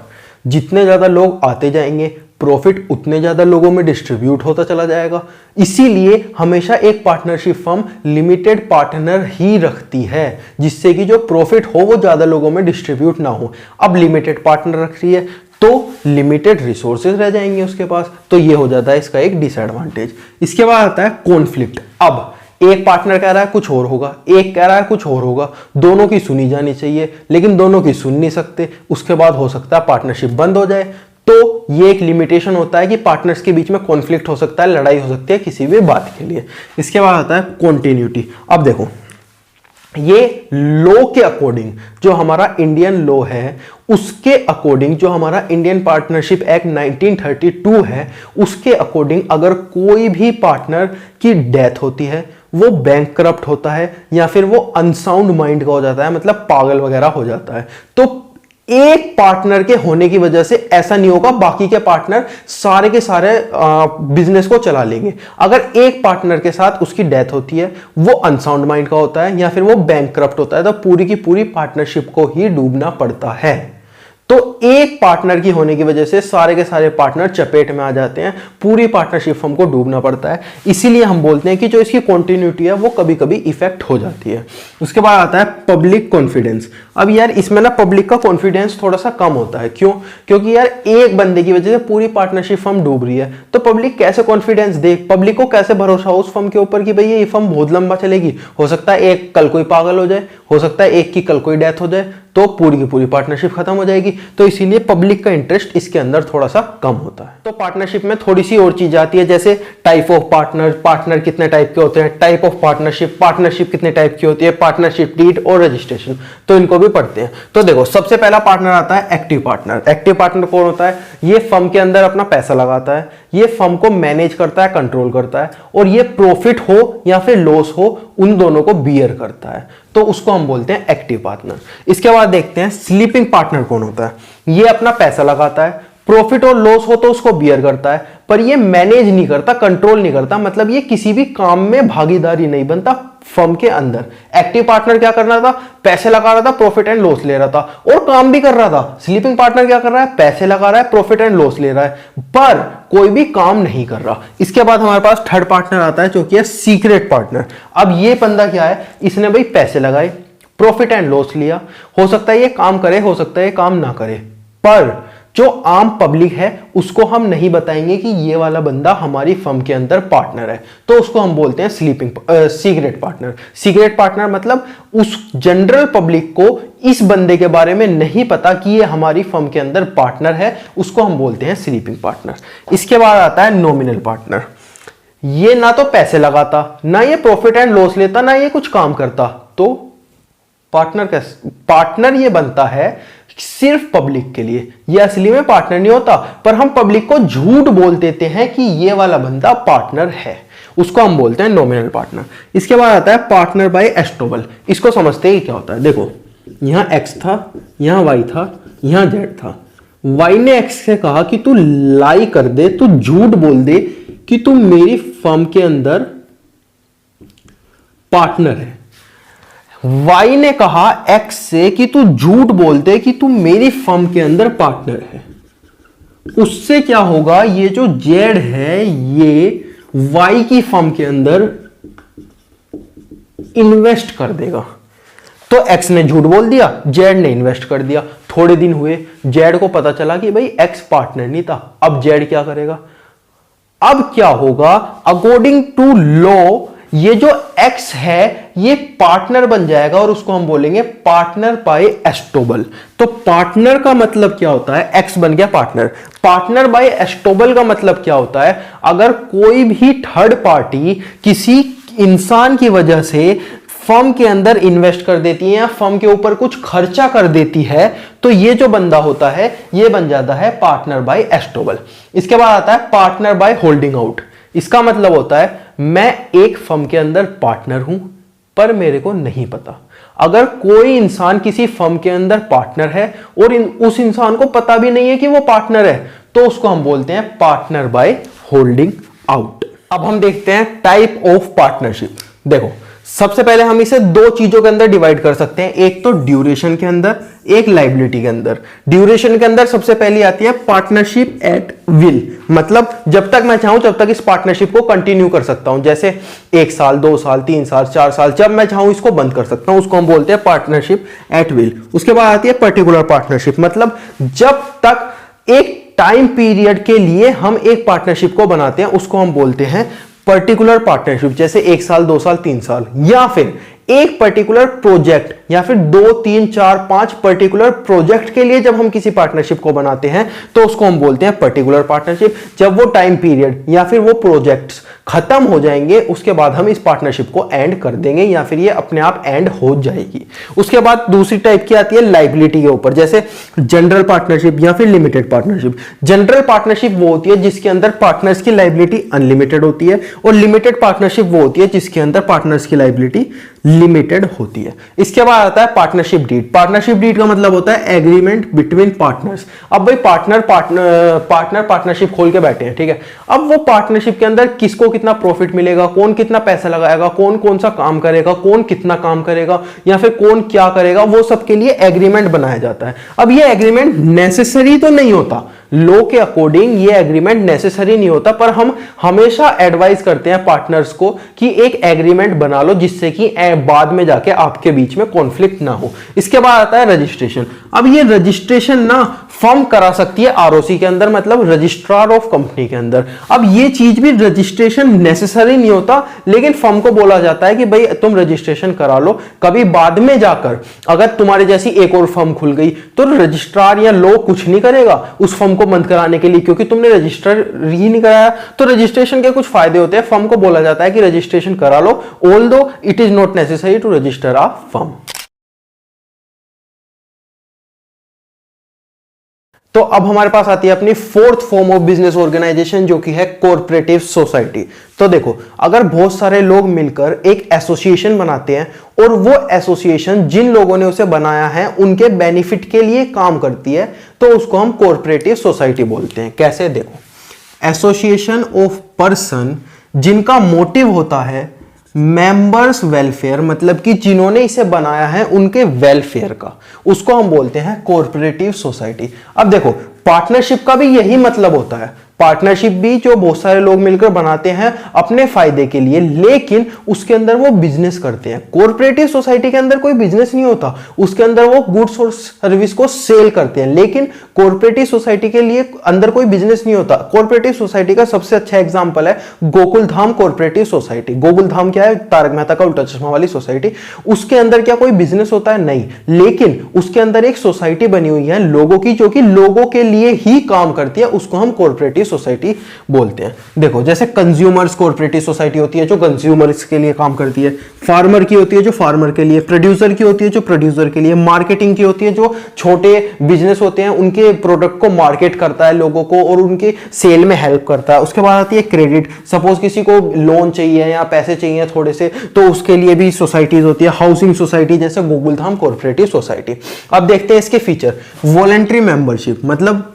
जितने ज्यादा लोग आते जाएंगे प्रॉफिट उतने ज्यादा लोगों में डिस्ट्रीब्यूट होता चला जाएगा। इसीलिए हमेशा एक पार्टनरशिप फर्म लिमिटेड पार्टनर ही रखती है, जिससे कि जो प्रॉफिट हो वो ज्यादा लोगों में डिस्ट्रीब्यूट ना हो। अब लिमिटेड पार्टनर रख रही है तो लिमिटेड रिसोर्सेज रह जाएंगे उसके पास, तो ये हो जाता है इसका एक डिसएडवांटेज। इसके बाद आता है कॉन्फ्लिक्ट। अब एक पार्टनर कह रहा है कुछ और होगा, एक कह रहा है कुछ और होगा, दोनों की सुनी जानी चाहिए, लेकिन दोनों की सुन नहीं सकते, उसके बाद हो सकता है पार्टनरशिप बंद हो जाए। तो ये एक लिमिटेशन होता है कि पार्टनर्स के बीच में कॉन्फ्लिक्ट हो सकता है, लड़ाई हो सकती है किसी भी बात के लिए। इसके बाद आता है कॉन्टिन्यूटी। अब देखो, ये लॉ के अकॉर्डिंग, जो हमारा इंडियन लॉ है उसके अकॉर्डिंग, जो हमारा इंडियन पार्टनरशिप एक्ट 1932 है उसके अकॉर्डिंग, अगर कोई भी पार्टनर की डेथ होती है, वो बैंक करप्ट होता है या फिर वो अनसाउंड माइंड का हो जाता है, मतलब पागल वगैरह हो जाता है, तो एक पार्टनर के होने की वजह से ऐसा नहीं होगा बाकी के पार्टनर सारे के सारे बिजनेस को चला लेंगे। अगर एक पार्टनर के साथ उसकी डेथ होती है, वो अनसाउंड माइंड का होता है या फिर वो बैंक करप्ट होता है, तो पूरी की पूरी पार्टनरशिप को ही डूबना पड़ता है। तो एक पार्टनर की होने की वजह से सारे के सारे पार्टनर चपेट में आ जाते हैं, पूरी पार्टनरशिप फर्म को डूबना पड़ता है। इसीलिए हम बोलते हैं कि जो इसकी कंटिन्यूटी है वो कभी कभी इफेक्ट हो जाती है। उसके बाद आता है पब्लिक कॉन्फिडेंस। अब यार इसमें ना पब्लिक का कॉन्फिडेंस थोड़ा सा कम होता है। क्यों? क्योंकि यार एक बंदे की वजह से पूरी पार्टनरशिप फर्म डूब रही है, तो पब्लिक कैसे कॉन्फिडेंस दे, पब्लिक को कैसे भरोसा हो उस फर्म के ऊपर कि भाई ये फर्म बहुत लंबा चलेगी। हो सकता है एक कल कोई पागल हो जाए, हो सकता है एक की कल कोई डेथ हो जाए, तो पूरी की पूरी पार्टनरशिप खत्म हो जाएगी। तो इसीलिए पब्लिक का इंटरेस्ट इसके अंदर थोड़ा सा कम होता है। तो पार्टनरशिप में थोड़ी सी और चीज आती है, जैसे टाइप ऑफ पार्टनर, पार्टनर कितने टाइप के होते हैं, टाइप ऑफ पार्टनरशिप, पार्टनरशिप कितने टाइप की होती है, पार्टनरशिप डीड और रजिस्ट्रेशन, तो इनको भी पढ़ते हैं। तो देखो, सबसे पहला पार्टनर आता है एक्टिव पार्टनर। एक्टिव पार्टनर कौन होता है? ये फर्म के अंदर अपना पैसा लगाता है, ये फर्म को मैनेज करता है, कंट्रोल करता है, और ये प्रॉफिट हो या फिर लॉस हो उन दोनों को बियर करता है, तो उसको हम बोलते हैं एक्टिव पार्टनर। इसके बाद देखते हैं स्लीपिंग पार्टनर कौन होता है। ये अपना पैसा लगाता है, प्रॉफिट और लॉस हो तो उसको बियर करता है, पर ये मैनेज नहीं करता, कंट्रोल नहीं करता, मतलब ये किसी भी काम में भागीदारी नहीं बनता फर्म के अंदर। एक्टिव पार्टनर क्या कर रहा था? पैसे लगा रहा था, प्रॉफिट एंड लॉस ले रहा था और काम भी कर रहा था। स्लीपिंग पार्टनर क्या कर रहा है? पैसे लगा रहा है, प्रॉफिट एंड लॉस ले रहा है, पर कोई भी काम नहीं कर रहा। इसके बाद हमारे पास थर्ड पार्टनर आता है जो कि है सीक्रेट पार्टनर। अब ये बंदा क्या है? इसने भाई पैसे लगाए, प्रॉफिट एंड लॉस लिया, हो सकता है ये काम करे, हो सकता है ये काम ना करे, पर जो आम पब्लिक है उसको हम नहीं बताएंगे कि ये वाला बंदा हमारी फर्म के अंदर पार्टनर है, तो उसको हम बोलते हैं सीक्रेट पार्टनर। सीक्रेट पार्टनर मतलब उस जनरल पब्लिक को इस बंदे के बारे में नहीं पता कि ये हमारी फर्म के अंदर पार्टनर है, उसको हम बोलते हैं स्लीपिंग पार्टनर। इसके बाद आता है नॉमिनल पार्टनर। ये ना तो पैसे लगाता, ना ये प्रॉफिट एंड लॉस लेता, ना ये कुछ काम करता, तो पार्टनर ये बनता है सिर्फ पब्लिक के लिए। ये असली में पार्टनर नहीं होता, पर हम पब्लिक को झूठ बोल देते हैं कि ये वाला बंदा पार्टनर है, उसको हम बोलते हैं नॉमिनल पार्टनर। इसके बाद आता है पार्टनर बाय एस्टोबल। इसको समझते हैं क्या होता है। देखो, यहां एक्स था, यहां वाई था, यहां जेड था। वाई ने एक्स से कहा कि तू लाई कर दे, तू झूठ बोल दे कि तू मेरी फर्म के अंदर पार्टनर है। वाई ने कहा एक्स से कि तू झूठ बोलते कि तू मेरी फर्म के अंदर पार्टनर है। उससे क्या होगा, ये जो जेड है ये वाई की फर्म के अंदर इन्वेस्ट कर देगा। तो एक्स ने झूठ बोल दिया, जेड ने इन्वेस्ट कर दिया। थोड़े दिन हुए, जेड को पता चला कि भाई एक्स पार्टनर नहीं था। अब जेड क्या करेगा, अब क्या होगा, अकॉर्डिंग टू लॉ ये जो एक्स है ये पार्टनर बन जाएगा और उसको हम बोलेंगे पार्टनर बाय एस्टोबल। तो पार्टनर का मतलब क्या होता है, एक्स बन गया पार्टनर। पार्टनर बाय एस्टोबल का मतलब क्या होता है, अगर कोई भी थर्ड पार्टी किसी इंसान की वजह से फर्म के अंदर इन्वेस्ट कर देती है या फर्म के ऊपर कुछ खर्चा कर देती है, तो ये जो बंदा होता है ये बन जाता है पार्टनर बाय एस्टोबल। इसके बाद आता है पार्टनर बाय होल्डिंग आउट। इसका मतलब होता है मैं एक फर्म के अंदर पार्टनर हूं पर मेरे को नहीं पता। अगर कोई इंसान किसी फर्म के अंदर पार्टनर है और उस इंसान को पता भी नहीं है कि वो पार्टनर है, तो उसको हम बोलते हैं पार्टनर बाय होल्डिंग आउट। अब हम देखते हैं टाइप ऑफ पार्टनरशिप। देखो सबसे पहले हम इसे दो चीजों के अंदर डिवाइड कर सकते हैं, एक तो ड्यूरेशन के अंदर, एक लाइबिलिटी के अंदर। ड्यूरेशन के अंदर सबसे पहली आती है पार्टनरशिप एट विल, मतलब जब तक मैं चाहूं तब तक इस पार्टनरशिप को कंटिन्यू कर सकता हूं, जैसे 1 साल 2 साल 3 साल 4 साल, जब मैं चाहूं इसको बंद कर सकता हूं, उसको हम बोलते हैं पार्टनरशिप एट विल। उसके बाद आती है पर्टिकुलर पार्टनरशिप, मतलब जब तक एक टाइम पीरियड के लिए हम एक पार्टनरशिप को बनाते हैं उसको हम बोलते हैं पर्टिकुलर पार्टनरशिप, जैसे 1 साल 2 साल 3 साल, या फिर एक पर्टिकुलर प्रोजेक्ट या फिर 2 3 4 5 पर्टिकुलर प्रोजेक्ट के लिए जब हम किसी पार्टनरशिप को बनाते हैं तो उसको हम बोलते हैं पर्टिकुलर पार्टनरशिप। जब वो टाइम पीरियड या फिर वो प्रोजेक्ट्स खत्म हो जाएंगे उसके बाद हम इस पार्टनरशिप को एंड कर देंगे या फिर ये अपने आप एंड हो जाएगी। उसके बाद दूसरी टाइप की आती है लायबिलिटी के ऊपर, जैसे जनरल पार्टनरशिप या फिर लिमिटेड पार्टनरशिप। जनरल पार्टनरशिप वो होती है जिसके अंदर पार्टनर्स की लायबिलिटी अनलिमिटेड होती है, और लिमिटेड पार्टनरशिप वो होती है जिसके अंदर पार्टनर्स की लायबिलिटी लिमिटेड होती है। इसके बाद आता है पार्टनरशिप डीड। पार्टनरशिप डीड का मतलब होता है एग्रीमेंट बिटवीन पार्टनर्स। अब भाई पार्टनरशिप खोल के बैठे हैं, ठीक है। अब वो पार्टनरशिप के अंदर किसको कितना प्रॉफिट मिलेगा, कौन कितना पैसा लगाएगा, कौन कौन सा काम करेगा, कौन कितना काम करेगा या फिर कौन क्या करेगा, वो सबके लिए एग्रीमेंट बनाया जाता है। अब ये एग्रीमेंट नेसेसरी तो नहीं होता, लॉ के अकॉर्डिंग ये एग्रीमेंट नेसेसरी नहीं होता, पर हम हमेशा एडवाइस करते हैं पार्टनर्स को कि एक एग्रीमेंट बना लो जिससे कि बाद में जाके आपके बीच में कॉन्फ्लिक्ट ना हो। इसके बाद आता है रजिस्ट्रेशन। अब ये रजिस्ट्रेशन ना फर्म करा सकती है आरओसी के अंदर, मतलब रजिस्ट्रार ऑफ कंपनी के अंदर। अब ये चीज भी रजिस्ट्रेशन नेसेसरी नहीं होता, लेकिन फर्म को बोला जाता है कि भाई तुम रजिस्ट्रेशन करा लो, कभी बाद में जाकर अगर तुम्हारे जैसी एक और फर्म खुल गई तो रजिस्ट्रार या लॉ कुछ नहीं करेगा उस फर्म को बंद कराने के लिए, क्योंकि तुमने रजिस्टर ही नहीं कराया। तो रजिस्ट्रेशन के कुछ फायदे होते हैं, फर्म को बोला जाता है कि रजिस्ट्रेशन करा लो, although it is not necessary to register a firm. तो अब हमारे पास आती है अपनी fourth form of business organization, जो कि है कोऑपरेटिव सोसाइटी। तो देखो, अगर बहुत सारे लोग मिलकर एक एसोसिएशन बनाते हैं और वो एसोसिएशन जिन लोगों ने उसे बनाया है उनके बेनिफिट के लिए काम करती है, तो उसको हम कोऑपरेटिव सोसाइटी बोलते हैं। कैसे, देखो, एसोसिएशन ऑफ पर्सन जिनका मोटिव होता है मेंबर्स वेलफेयर, मतलब कि जिन्होंने इसे बनाया है उनके वेलफेयर का, उसको हम बोलते हैं कोऑपरेटिव सोसाइटी। अब देखो, पार्टनरशिप का भी यही मतलब होता है। पार्टनरशिप भी जो बहुत सारे लोग मिलकर बनाते हैं अपने फायदे के लिए, लेकिन उसके अंदर वो बिजनेस करते हैं। कोऑपरेटिव सोसाइटी के अंदर कोई बिजनेस नहीं होता, उसके अंदर वो गुड्स और सर्विस को सेल करते हैं, लेकिन कोऑपरेटिव सोसाइटी के लिए अंदर कोई बिजनेस नहीं होता। कोऑपरेटिव सोसाइटी का सबसे अच्छा एग्जांपल है गोकुलधाम कोऑपरेटिव सोसाइटी। गोकुलधाम क्या है, तारक मेहता का उल्टा चश्मा वाली सोसाइटी। उसके अंदर क्या कोई बिजनेस होता है? नहीं, लेकिन उसके अंदर एक सोसाइटी बनी हुई है लोगों की, जो कि लोगों के लिए ही काम करती है, उसको हम कोऑपरेटिव सोसाइटी बोलते हैं। देखो, जैसे कंज्यूमर्स कोऑपरेटिव सोसाइटी होती है जो कंज्यूमर्स के लिए काम करती है, फार्मर की होती है जो फार्मर के लिए, प्रोड्यूसर की होती है जो प्रोड्यूसर के लिए, मार्केटिंग की होती है जो छोटे बिजनेस होते हैं उनके प्रोडक्ट को मार्केट करता है लोगों को और उनके सेल में हेल्प करता है। उसके बाद आती है क्रेडिट। सपोज किसी को लोन चाहिए या पैसे चाहिए थोड़े से, तो उसके लिए भी सोसाइटीज होती है, हाउसिंग सोसाइटी जैसे गोकुलधाम कोऑपरेटिव सोसाइटी। अब देखते हैं इसके फीचर। वॉलंटरी मेंबरशिप, मतलब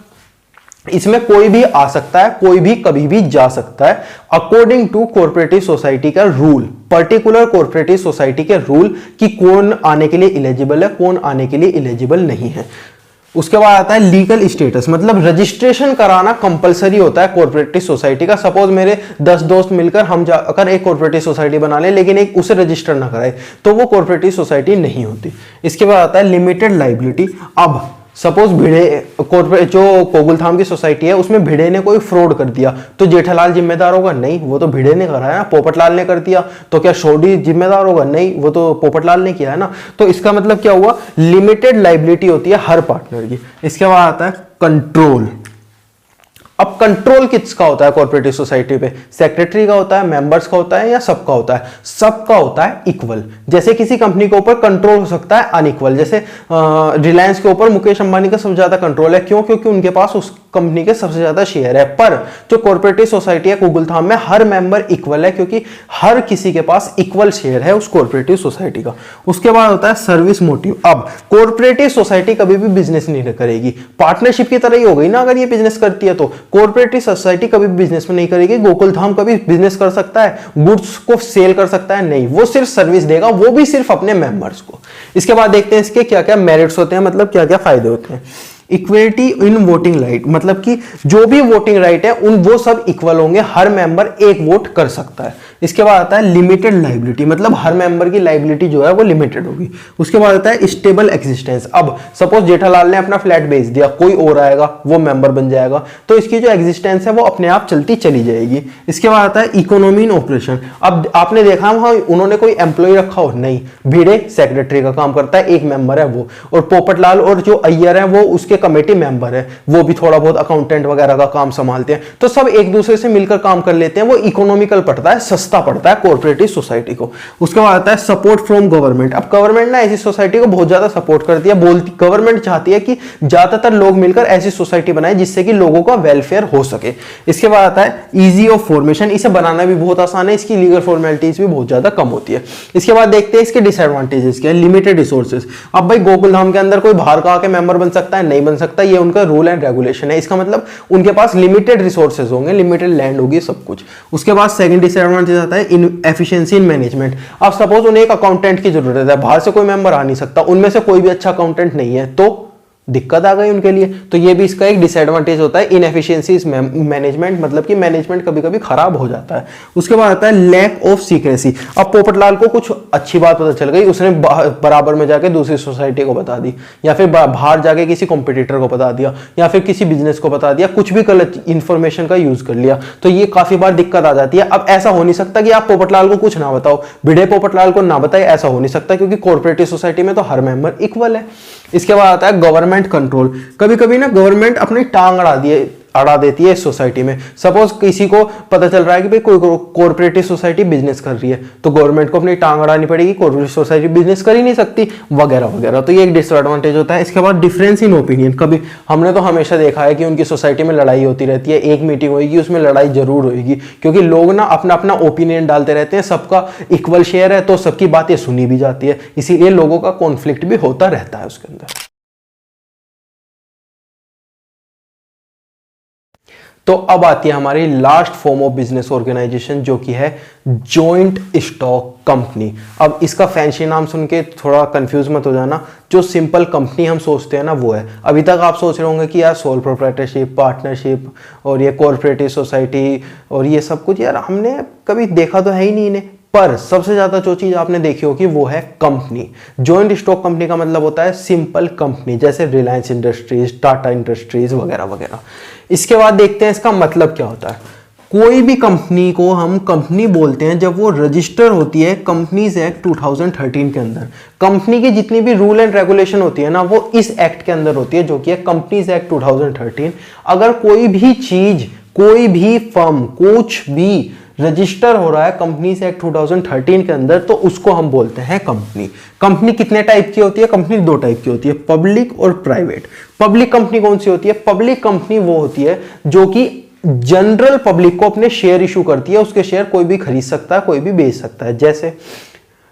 इसमें कोई भी आ सकता है, कोई भी कभी भी जा सकता है, अकॉर्डिंग टू कोऑपरेटिव सोसाइटी का रूल, पर्टिकुलर कोऑपरेटिव सोसाइटी के रूल कि कौन आने के लिए एलिजिबल है, कौन आने के लिए एलिजिबल नहीं है। उसके बाद आता है लीगल स्टेटस, मतलब रजिस्ट्रेशन कराना कंपलसरी होता है कोऑपरेटिव सोसाइटी का। सपोज मेरे 10 दोस्त मिलकर हम जाकर एक कोऑपरेटिव सोसाइटी बना ले, लेकिन एक उसे रजिस्टर ना कराए, तो वो कोऑपरेटिव सोसाइटी नहीं होती। इसके बाद आता है लिमिटेड लाइबिलिटी। अब सपोज भिड़े कॉर्पोरेट जो कोगुलधाम की सोसाइटी है उसमें भिड़े ने कोई फ्रॉड कर दिया, तो जेठालाल जिम्मेदार होगा? नहीं, वो तो भिड़े ने करा है ना। पोपटलाल ने कर दिया तो क्या शोडी जिम्मेदार होगा? नहीं, वो तो पोपटलाल ने किया है ना। तो इसका मतलब क्या हुआ, लिमिटेड लाइबिलिटी होती है हर पार्टनर की। इसके बाद आता है कंट्रोल। अब कंट्रोल किसका होता है कोऑपरेटिव सोसाइटी पे? सेक्रेटरी का होता है, मेंबर्स का होता है, या सबका होता है? सबका होता है इक्वल। जैसे किसी कंपनी के ऊपर कंट्रोल हो सकता है अनइक्वल, जैसे रिलायंस के ऊपर मुकेश अंबानी का सबसे ज्यादा कंट्रोल है। क्यों? क्योंकि उनके पास उस कंपनी के सबसे ज्यादा शेयर है। पर जो कोऑपरेटिव सोसाइटी है कोगुलधाम में, हर मेंबर इक्वल है, क्योंकि हर किसी के पास इक्वल शेयर है उस कोऑपरेटिव सोसाइटी का। उसके बाद होता है सर्विस मोटिव। अब कोऑपरेटिव सोसाइटी कभी भी बिजनेस नहीं करेगी, पार्टनरशिप की तरह ही हो गई ना अगर ये बिजनेस करती है तो। कोऑपरेटिव सोसाइटी कभी बिजनेस में नहीं करेगी। गोकुलधाम कभी बिजनेस कर सकता है, गुड्स को सेल कर सकता है? नहीं, वो सिर्फ सर्विस देगा, वो भी सिर्फ अपने मेंबर्स को। इसके बाद देखते हैं इसके क्या क्या मेरिट्स होते हैं, मतलब क्या क्या फायदे होते हैं। इक्विटी इन वोटिंग राइट, मतलब कि जो भी वोटिंग राइट है उन वो सब इक्वल होंगे, हर मेंबर एक वोट कर सकता है। इसके बाद आता है लिमिटेड लाइबिलिटी, मतलब हर मेंबर की लाइबिलिटी जो है वो लिमिटेड होगी। उसके बाद आता है स्टेबल एग्जिस्टेंस। अब सपोज जेठालाल ने अपना फ्लैट बेच दिया, कोई और आएगा वो मेंबर बन जाएगा, तो इसकी जो एग्जिस्टेंस है वो अपने आप चलती चली जाएगी। इसके बाद आता है इकोनॉमी इन ऑपरेशन। अब आपने देखा वहां उन्होंने कोई एम्प्लॉय रखा हो? नहीं, भिड़े सेक्रेटरी का काम करता है, एक मेंबर है वो, और पोपटलाल और जो अय्यर है वो उसके कमेटी मेंबर है, वो भी थोड़ा बहुत अकाउंटेंट वगैरह का काम संभालते हैं। तो सब एक दूसरे से मिलकर काम कर लेते हैं, वो इकोनॉमिकल पड़ता है, सस्ता पड़ता है कोऑपरेटिव सोसाइटी को। उसके बाद आता है सपोर्ट फ्रॉम गवर्नमेंट। अब गवर्नमेंट ना ऐसी सोसाइटी को बहुत ज्यादा सपोर्ट करती है, बोलती गवर्नमेंट चाहती है कि ज्यादातर लोग मिलकर ऐसी सोसाइटी बनाए जिससे कि लोगों का वेलफेयर हो सके। इसके बाद आता है इजी ऑफ फॉर्मेशन, इसे बनाना भी बहुत आसान है, इसकी लीगल फॉर्मेलिटीज भी बहुत ज्यादा कम होती है। इसके बाद देखते हैं इसके डिसएडवांटेजेस क्या है। Limited resources. अब भाई गोकुलधाम के अंदर कोई बाहर का आके मेंबर बन सकता है? नहीं बन सकता, ये उनका रूल एंड रेगुलेशन है। इसका मतलब उनके पास लिमिटेड रिसोर्सेज होंगे, लिमिटेड लैंड होगी, सब कुछ। उसके बाद सेकंड डिसएडवांटेज आता है एफिशिएंसी इन मैनेजमेंट। अब सपोज उन्हें एक अकाउंटेंट की जरूरत है, बाहर से कोई मेंबर आ नहीं सकता, उनमें से कोई भी अच्छा अकाउंटेंट नहीं है, तो दिक्कत आ गई उनके लिए। तो ये भी इसका एक डिसएडवांटेज होता है, इनएफिशिएंसी इज मैनेजमेंट, मतलब कि मैनेजमेंट कभी कभी खराब हो जाता है। उसके बाद आता है लैक ऑफ सीक्रेसी। अब पोपटलाल को कुछ अच्छी बात पता चल गई, उसने बराबर में जाके दूसरी सोसाइटी को बता दी, या फिर बाहर जाके किसी कॉम्पिटिटर को बता दिया, या फिर किसी बिजनेस को बता दिया, कुछ भी गलत इंफॉर्मेशन का यूज कर लिया, तो ये काफी बार दिक्कत आ जाती है। अब ऐसा हो नहीं सकता कि आप पोपटलाल को कुछ ना बताओ, भिड़े पोपटलाल को ना बताए, ऐसा हो नहीं सकता, क्योंकि कॉर्पोरेटिव सोसाइटी में तो हर मेंबर इक्वल है। इसके बाद आता है गवर्नमेंट कंट्रोल। कभी कभी ना गवर्नमेंट अपनी टांग अड़ा देती है इस सोसाइटी में। सपोज किसी को पता चल रहा है कि भाई कोई कॉर्पोरेटिव सोसाइटी बिजनेस कर रही है, तो गवर्नमेंट को अपनी टांग अड़ानी पड़ेगी, कॉर्पोरेटिव सोसाइटी बिजनेस कर ही नहीं सकती, वगैरह वगैरह। तो ये एक डिसएडवांटेज होता है। इसके बाद डिफरेंस इन ओपिनियन। कभी हमने तो हमेशा देखा है कि उनकी सोसाइटी में लड़ाई होती रहती है, एक मीटिंग होगी उसमें लड़ाई जरूर होगी, क्योंकि लोग ना अपना अपना ओपिनियन डालते रहते हैं, सबका इक्वल शेयर है तो सबकी बातें सुनी भी जाती है, इसीलिए लोगों का कॉन्फ्लिक्ट भी होता रहता है उसके अंदर। तो अब आती है हमारी last form of business organization, जो कि है जॉइंट स्टॉक कंपनी। अब इसका फैंसी नाम सुन के थोड़ा कंफ्यूज मत हो जाना, जो सिंपल कंपनी हम सोचते हैं ना वो है। अभी तक आप सोच रहे होंगे कि यार सोल प्रोप्राइटरशिप, पार्टनरशिप और ये कॉर्पोरेटिव सोसाइटी और ये सब कुछ, यार हमने कभी देखा तो है ही नहीं इन्हें। पर सबसे ज्यादा जो चीज आपने देखी होगी वो है कंपनी। जॉइंट स्टॉक कंपनी का मतलब होता है सिंपल कंपनी, जैसे रिलायंस इंडस्ट्रीज, टाटा इंडस्ट्रीज वगैरह वगैरह। इसके बाद देखते हैं इसका मतलब क्या होता है। कोई भी कंपनी को हम कंपनी बोलते हैं जब वो रजिस्टर होती है कंपनीज एक्ट 2013 के अंदर। कंपनी की जितनी भी रूल एंड रेगुलेशन होती है ना वो इस एक्ट के अंदर होती है, जो कि है कंपनीज एक्ट 2013। अगर कोई भी चीज, कोई भी फर्म, कुछ भी रजिस्टर हो रहा है कंपनीज एक्ट 2013 के अंदर, तो उसको हम बोलते हैं कंपनी। कंपनी कितने टाइप की होती है? कंपनी दो टाइप की होती है, पब्लिक और प्राइवेट। पब्लिक कंपनी कौन सी होती है? पब्लिक कंपनी वो होती है जो कि जनरल पब्लिक को अपने शेयर इशू करती है, उसके शेयर कोई भी खरीद सकता है, कोई भी बेच सकता है। जैसे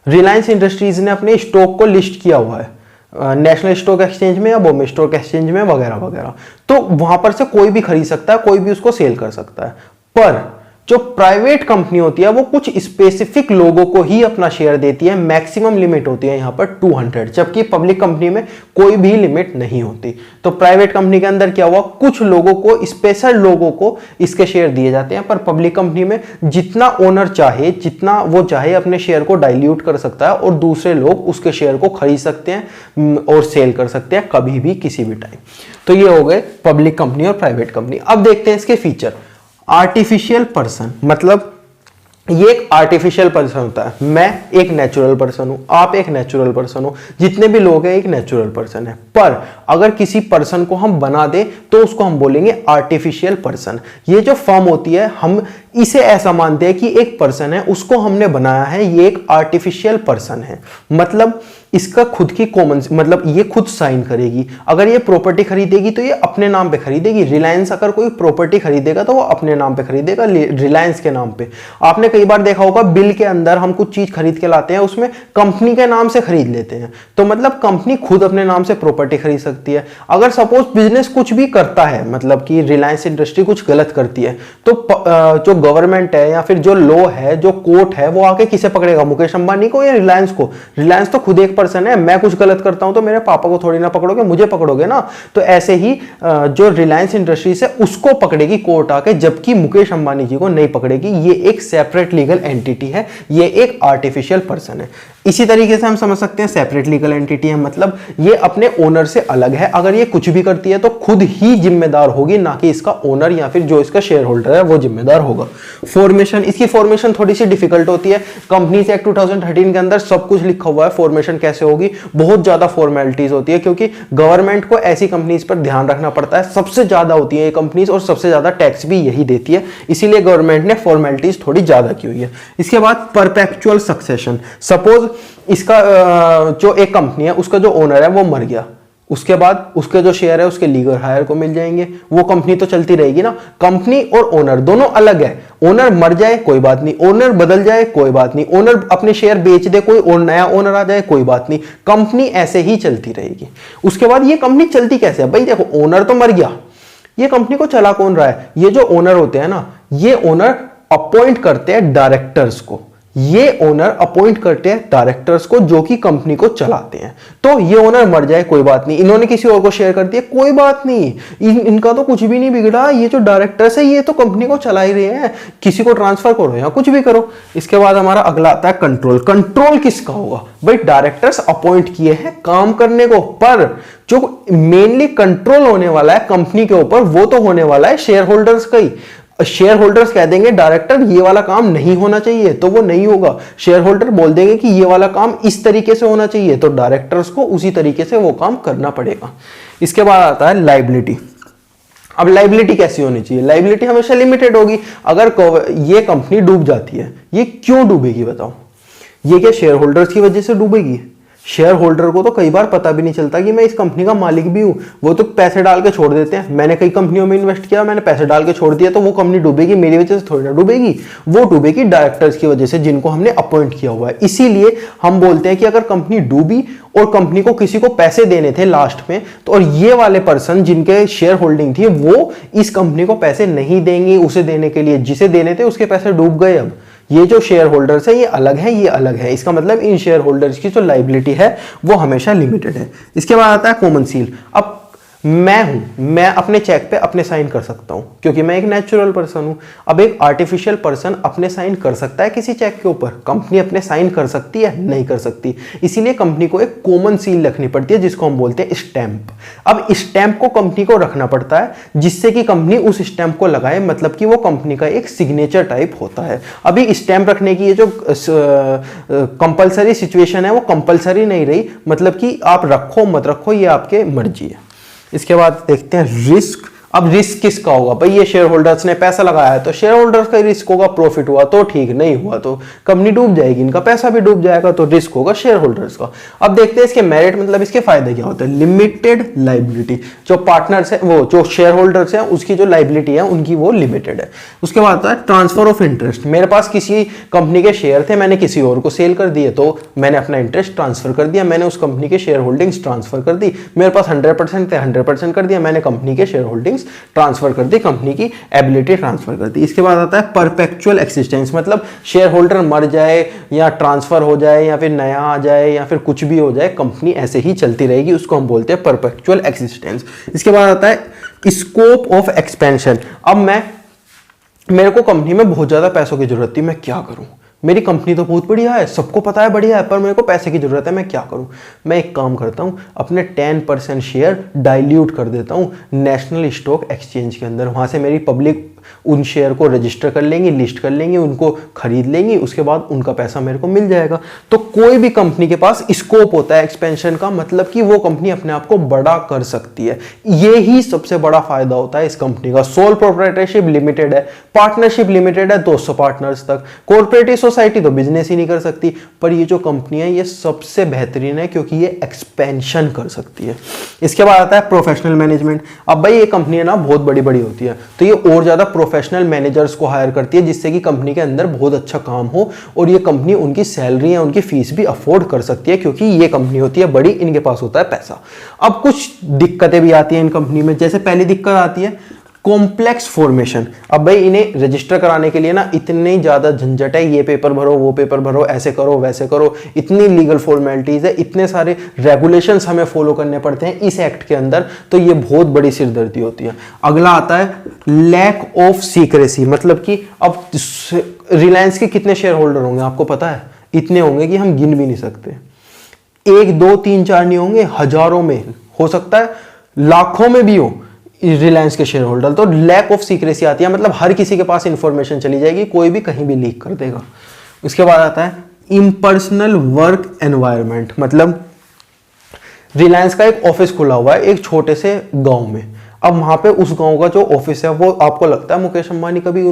रिलायंस इंडस्ट्रीज ने अपने स्टॉक को लिस्ट किया हुआ है नेशनल स्टॉक एक्सचेंज में या बॉम्बे स्टॉक एक्सचेंज में वगैरह वगैरह, तो वहां पर से कोई भी खरीद सकता है, कोई भी उसको सेल कर सकता है। पर जो प्राइवेट कंपनी होती है वो कुछ स्पेसिफिक लोगों को ही अपना शेयर देती है, मैक्सिमम लिमिट होती है यहाँ पर 200, जबकि पब्लिक कंपनी में कोई भी लिमिट नहीं होती। तो प्राइवेट कंपनी के अंदर क्या हुआ, कुछ लोगों को, स्पेशल लोगों को इसके शेयर दिए जाते हैं, पर पब्लिक कंपनी में जितना ओनर चाहे, जितना वो चाहे अपने शेयर को डाइल्यूट कर सकता है और दूसरे लोग उसके शेयर को खरीद सकते हैं और सेल कर सकते हैं कभी भी किसी भी टाइम। तो ये हो गए पब्लिक कंपनी और प्राइवेट कंपनी। अब देखते हैं इसके फीचर। आर्टिफिशियल पर्सन, मतलब ये एक आर्टिफिशियल पर्सन होता है। मैं एक नेचुरल पर्सन हूं, आप एक नेचुरल पर्सन हो, जितने भी लोग हैं एक नेचुरल पर्सन है। पर अगर किसी पर्सन को हम बना दे तो उसको हम बोलेंगे आर्टिफिशियल पर्सन। ये जो फॉर्म होती है हम इसे ऐसा मानते हैं कि एक पर्सन है, उसको हमने बनाया है, ये एक आर्टिफिशियल पर्सन है। मतलब इसका खुद की कॉमन, मतलब ये खुद साइन करेगी। अगर ये प्रॉपर्टी खरीदेगी तो ये अपने नाम पे खरीदेगी। रिलायंस अगर कोई प्रॉपर्टी खरीदेगा तो वो अपने नाम पे खरीदेगा, रिलायंस के नाम पे। आपने कई बार देखा होगा बिल के अंदर हम कुछ चीज खरीद के लाते हैं, उसमें कंपनी के नाम से खरीद लेते हैं। तो मतलब कंपनी खुद अपने नाम से प्रॉपर्टी खरीद सकती है। अगर सपोज बिजनेस कुछ भी करता है, मतलब कि रिलायंस इंडस्ट्री कुछ गलत करती है, तो जो गवर्नमेंट है या फिर जो लॉ है, जो कोर्ट है, वो आके किसे पकड़ेगा, मुकेश अंबानी को या रिलायंस को? रिलायंस तो खुद एक पर्सन है। मैं कुछ गलत करता हूं तो मेरे पापा को थोड़ी ना पकड़ोगे, मुझे पकड़ोगे ना। तो ऐसे ही जो रिलायंस इंडस्ट्रीज है उसको पकड़ेगी कोर्ट आके, जबकि मुकेश अंबानी जी को नहीं पकड़ेगी। ये एक सेपरेट लीगल एंटिटी है, ये एक आर्टिफिशियल पर्सन है। इसी तरीके से हम समझ सकते हैं सेपरेट लीगल एंटिटी है, मतलब ये अपने ओनर से अलग है। अगर ये कुछ भी करती है तो खुद ही जिम्मेदार होगी, ना कि इसका ओनर या फिर जो इसका शेयर होल्डर है वो जिम्मेदार होगा। फॉर्मेशन, इसकी फॉर्मेशन थोड़ी सी डिफिकल्ट होती है। कंपनीज एक्ट 2013 के अंदर सब कुछ लिखा हुआ है, फॉर्मेशन कैसे होगी। बहुत ज्यादा फॉर्मेलिटीज होती है, क्योंकि गवर्नमेंट को ऐसी कंपनीज पर ध्यान रखना पड़ता है। सबसे ज्यादा होती है ये कंपनीज और सबसे ज्यादा टैक्स भी यही देती है, इसीलिए गवर्नमेंट ने फॉर्मेलिटीज थोड़ी ज्यादा की हुई है। इसके बाद परपेचुअल सक्सेशन। सपोज इसका जो एक कंपनी है उसका जो ओनर है वो मर गया, उसके बाद उसके जो शेयर है उसके लीगल हायर को मिल जाएंगे। वो कंपनी तो चलती रहेगी ना। कंपनी और ओनर दोनों अलग है। ओनर मर जाए कोई बात नहीं, ओनर बदल जाए कोई बात नहीं, ओनर अपने शेयर बेच दे, कोई और नया ओनर आ जाए कोई बात नहीं, कंपनी ऐसे ही चलती रहेगी। उसके बाद ये कंपनी चलती कैसे है भाई? देखो, ओनर तो मर गया, ये कंपनी को चला कौन रहा है? ये जो ओनर होते हैं ना, ये ओनर अपॉइंट करते हैं डायरेक्टर्स को। ये ओनर अपॉइंट करते हैं डायरेक्टर्स को जो कि कंपनी को चलाते हैं। तो ये ओनर मर जाए कोई बात नहीं, इन्होंने किसी और को शेयर कर दिया कोई बात नहीं, इनका तो कुछ भी नहीं बिगड़ा। ये जो डायरेक्टर्स है ये तो कंपनी को चला ही रहे हैं, किसी को ट्रांसफर करो या कुछ भी करो। इसके बाद हमारा अगला आता है कंट्रोल। कंट्रोल किसका होगा भाई? डायरेक्टर्स अपॉइंट किए हैं काम करने को, पर जो मेनली कंट्रोल होने वाला है कंपनी के ऊपर वो तो होने वाला है शेयर होल्डर्स का ही। शेयर होल्डर्स कह देंगे डायरेक्टर ये वाला काम नहीं होना चाहिए तो वो नहीं होगा। शेयर होल्डर बोल देंगे कि ये वाला काम इस तरीके से होना चाहिए तो डायरेक्टर्स को उसी तरीके से वो काम करना पड़ेगा। इसके बाद आता है लायबिलिटी। अब लायबिलिटी कैसी होनी चाहिए? लायबिलिटी हमेशा लिमिटेड होगी। अगर ये कंपनी डूब जाती है, ये क्यों डूबेगी बताओ? ये क्या शेयर होल्डर्स की वजह से डूबेगी? शेयर होल्डर को तो कई बार पता भी नहीं चलता कि मैं इस कंपनी का मालिक भी हूं। वो तो पैसे डाल के छोड़ देते हैं। मैंने कई कंपनियों में इन्वेस्ट किया, मैंने पैसे डाल के छोड़ दिया, तो वो कंपनी डूबेगी मेरी वजह से थोड़ी ना डूबेगी। वो डूबेगी डायरेक्टर्स की वजह से जिनको हमने अपॉइंट किया हुआ है। इसीलिए हम बोलते हैं कि अगर कंपनी डूबी और कंपनी को किसी को पैसे देने थे लास्ट में, तो और ये वाले पर्सन जिनके शेयर होल्डिंग थी वो इस कंपनी को पैसे नहीं देंगे उसे देने के लिए, जिसे देने थे उसके पैसे डूब गए। अब ये जो शेयर होल्डर्स है ये अलग है, ये अलग है। इसका मतलब इन शेयर होल्डर्स की जो लायबिलिटी है वो हमेशा लिमिटेड है। इसके बाद आता है कॉमन सील। अब मैं हूं, मैं अपने चेक पे अपने साइन कर सकता हूं क्योंकि मैं एक नेचुरल पर्सन हूं। अब एक आर्टिफिशियल पर्सन अपने साइन कर सकता है किसी चेक के ऊपर? कंपनी अपने साइन कर सकती है? नहीं कर सकती। इसीलिए कंपनी को एक कॉमन सील रखनी पड़ती है जिसको हम बोलते हैं स्टैंप। अब स्टैंप को कंपनी को रखना पड़ता है जिससे कि कंपनी उस स्टैंप को लगाए, मतलब कि वो कंपनी का एक सिग्नेचर टाइप होता है। अभी स्टैंप रखने की ये जो कंपलसरी सिचुएशन है वो कंपलसरी नहीं रही, मतलब कि आप रखो मत रखो ये आपके मर्जी है। इसके बाद देखते हैं रिस्क। अब रिस्क किसका होगा भाई? ये शेयर होल्डर्स ने पैसा लगाया है तो शेयर होल्डर्स का रिस्क होगा। प्रॉफिट हुआ तो ठीक, नहीं हुआ तो कंपनी डूब जाएगी, इनका पैसा भी डूब जाएगा, तो रिस्क होगा शेयर होल्डर्स का। अब देखते हैं इसके मेरिट, मतलब इसके फायदे क्या होते हैं। लिमिटेड लायबिलिटी, जो पार्टनर्स है वो जो शेयर होल्डर्स हैं उसकी जो लायबिलिटी है उनकी वो लिमिटेड है। उसके बाद आता है ट्रांसफर ऑफ इंटरेस्ट। मेरे पास किसी कंपनी के शेयर थे, मैंने किसी और को सेल कर दिए तो मैंने अपना इंटरेस्ट ट्रांसफर कर दिया, मैंने उस कंपनी के शेयर होल्डिंग्स ट्रांसफर कर दी। मेरे पास 100% थे, 100% कर दिया, मैंने कंपनी के शेयर होल्डिंग्स होल्डिंग्स ट्रांसफर कर दी, कंपनी की एबिलिटी ट्रांसफर कर दी। इसके बाद आता है परपेचुअल एक्सिस्टेंस, मतलब शेयर होल्डर मर जाए या ट्रांसफर हो जाए या फिर नया आ जाए या फिर कुछ भी हो जाए, कंपनी ऐसे ही चलती रहेगी, उसको हम बोलते हैं परपेचुअल एक्सिस्टेंस। इसके बाद आता है स्कोप ऑफ एक्सपेंशन। अब मेरे को कंपनी में बहुत ज्यादा पैसों की जरूरत थी, मैं क्या करूं? मेरी कंपनी तो बहुत बढ़िया है, सबको पता है बढ़िया है, पर मेरे को पैसे की जरूरत है, मैं क्या करूं? मैं एक काम करता हूं, अपने 10% शेयर डाइल्यूट कर देता हूं नेशनल स्टॉक एक्सचेंज के अंदर। वहां से मेरी पब्लिक उन शेयर को रजिस्टर कर लेंगी, लिस्ट कर लेंगी, उनको खरीद लेंगी, उसके बाद उनका पैसा मेरे को मिल जाएगा। तो कोई भी कंपनी के पास स्कोप होता है एक्सपेंशन का, मतलब कि वो कंपनी अपने आप को बड़ा कर सकती है। ये ही सबसे बड़ा फायदा होता है इस कंपनी का। सोल प्रोप्राइटरशिप लिमिटेड है, पार्टनरशिप लिमिटेड है 200 पार्टनर्स तक, कॉर्पोरेटिव सोसाइटी तो बिजनेस ही नहीं कर सकती, पर ये जो कंपनी है ये सबसे बेहतरीन है क्योंकि ये एक्सपेंशन कर सकती है। इसके बाद आता है प्रोफेशनल मैनेजमेंट। अब भाई ये कंपनी है ना बहुत बड़ी बड़ी होती है, तो ये और ज्यादा प्रोफेशनल मैनेजर्स को हायर करती है, जिससे कि कंपनी के अंदर बहुत अच्छा काम हो और ये कंपनी उनकी सैलरी या उनकी फीस भी अफोर्ड कर सकती है, क्योंकि ये कंपनी होती है बड़ी, इनके पास होता है पैसा। अब कुछ दिक्कतें भी आती हैं इन कंपनी में। जैसे पहली दिक्कत आती है कॉम्प्लेक्स फॉर्मेशन। अब भाई इन्हें रजिस्टर कराने के लिए ना इतनी ज्यादा झंझट है, ये पेपर भरो, वो पेपर भरो, ऐसे करो, वैसे करो, इतनी लीगल फॉर्मेलिटीज है, इतने सारे रेगुलेशंस हमें फॉलो करने पड़ते हैं इस एक्ट के अंदर, तो ये बहुत बड़ी सिरदर्दी होती है। अगला आता है लैक ऑफ सीक्रेसी, मतलब कि अब रिलायंस के कितने शेयर होल्डर होंगे आपको पता है? इतने होंगे कि हम गिन भी नहीं सकते। 1 2 3 4 नहीं होंगे, हजारों में, हो सकता है लाखों में भी हो रिलायंस के शेयर होल्डर। तो लैक ऑफ सीक्रेसी आती है, मतलब हर किसी के पास इंफॉर्मेशन चली जाएगी, कोई भी कहीं भी लीक कर देगा। उसके बाद आता है इम्पर्सनल वर्क एनवायरनमेंट, मतलब रिलायंस का एक ऑफिस खुला हुआ है एक छोटे से गांव में। अब वहां पे उस गांव का जो ऑफिस है, वो आपको लगता है मुकेश अंबानी कभी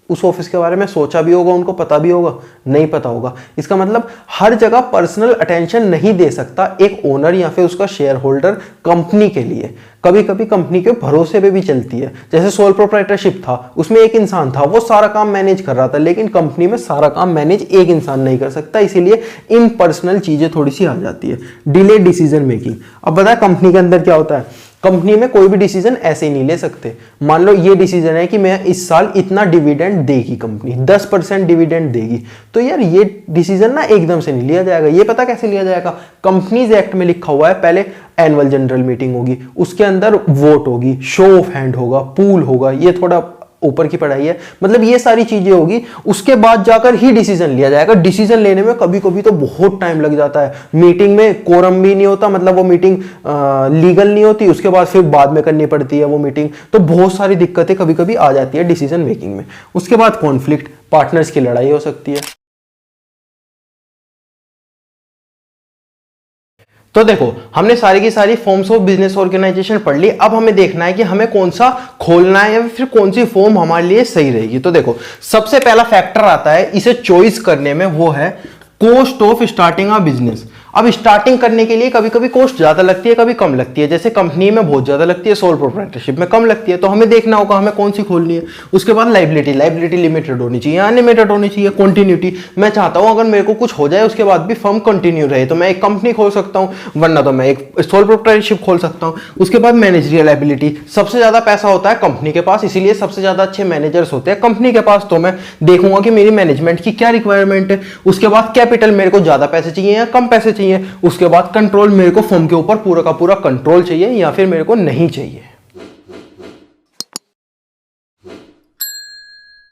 उस ऑफिस के बारे में सोचा भी होगा, उनको पता भी होगा? नहीं पता होगा। इसका मतलब हर जगह पर्सनल अटेंशन नहीं दे सकता एक ओनर या फिर उसका शेयर होल्डर कंपनी के लिए। कभी कभी कंपनी के भरोसे पे भी चलती है। जैसे सोल प्रोप्राइटरशिप था, उसमें एक इंसान था, वो सारा काम मैनेज कर रहा था, लेकिन कंपनी में सारा काम मैनेज एक इंसान नहीं कर सकता, इसीलिए इम्पर्सनल चीजें थोड़ी सी आ जाती है। Delay decision making. अब बताए कंपनी के अंदर क्या होता है, कंपनी में कोई भी डिसीजन ऐसे ही नहीं ले सकते। मान लो ये डिसीजन है कि मैं इस साल इतना डिविडेंड देगी कंपनी, 10% डिविडेंड देगी, तो यार ये डिसीजन ना एकदम से नहीं लिया जाएगा। ये पता कैसे लिया जाएगा? कंपनीज एक्ट में लिखा हुआ है, पहले एनुअल जनरल मीटिंग होगी, उसके अंदर वोट होगी, शो ऑफ हैंड होगा, पूल होगा, ये थोड़ा ऊपर की पढ़ाई है, मतलब ये सारी चीजें होगी, उसके बाद जाकर ही डिसीजन लिया जाएगा। डिसीजन लेने में कभी कभी तो बहुत टाइम लग जाता है, मीटिंग में कोरम भी नहीं होता, मतलब वो मीटिंग लीगल नहीं होती, उसके बाद फिर बाद में करनी पड़ती है वो मीटिंग, तो बहुत सारी दिक्कतें कभी कभी आ जाती है डिसीजन मेकिंग में। उसके बाद कॉन्फ्लिक्ट, पार्टनर्स की लड़ाई हो सकती है। तो देखो हमने सारी की सारी फॉर्म्स ऑफ बिजनेस ऑर्गेनाइजेशन पढ़ ली। अब हमें देखना है कि हमें कौन सा खोलना है या फिर कौन सी फॉर्म हमारे लिए सही रहेगी। तो देखो सबसे पहला फैक्टर आता है इसे चॉइस करने में, वो है cost of starting a business. अब स्टार्टिंग करने के लिए कभी कभी कॉस्ट ज्यादा लगती है, कभी कम लगती है। जैसे कंपनी में बहुत ज्यादा लगती है, सोल प्रोप्राइटरशिप में कम लगती है, तो हमें देखना होगा हमें कौन सी खोलनी है। उसके बाद लाइबिलिटी लिमिटेड होनी चाहिए, अनलिमिटेड होनी चाहिए। कंटिन्यूटी, मैं चाहता हूं अगर मेरे को कुछ हो जाए उसके बाद भी फर्म कंटिन्यू रहे, तो मैं एक कंपनी खोल सकता हूं, वरना तो मैं एक सोल प्रोप्राइटरशिप खोल सकता हूं। उसके बाद मैनेजरियल लायबिलिटी, सबसे ज्यादा पैसा होता है कंपनी के पास, इसीलिए सबसे ज्यादा अच्छे मैनेजर्स होते हैं कंपनी के पास, तो मैं देखूंगा कि मेरी मैनेजमेंट की क्या रिक्वायरमेंट है। उसके बाद कैपिटल, मेरे को ज्यादा पैसे चाहिए या कम पैसे चाहिए। उसके बाद कंट्रोल, मेरे को फर्म के ऊपर पूरा का पूरा कंट्रोल चाहिए या फिर मेरे को नहीं चाहिए।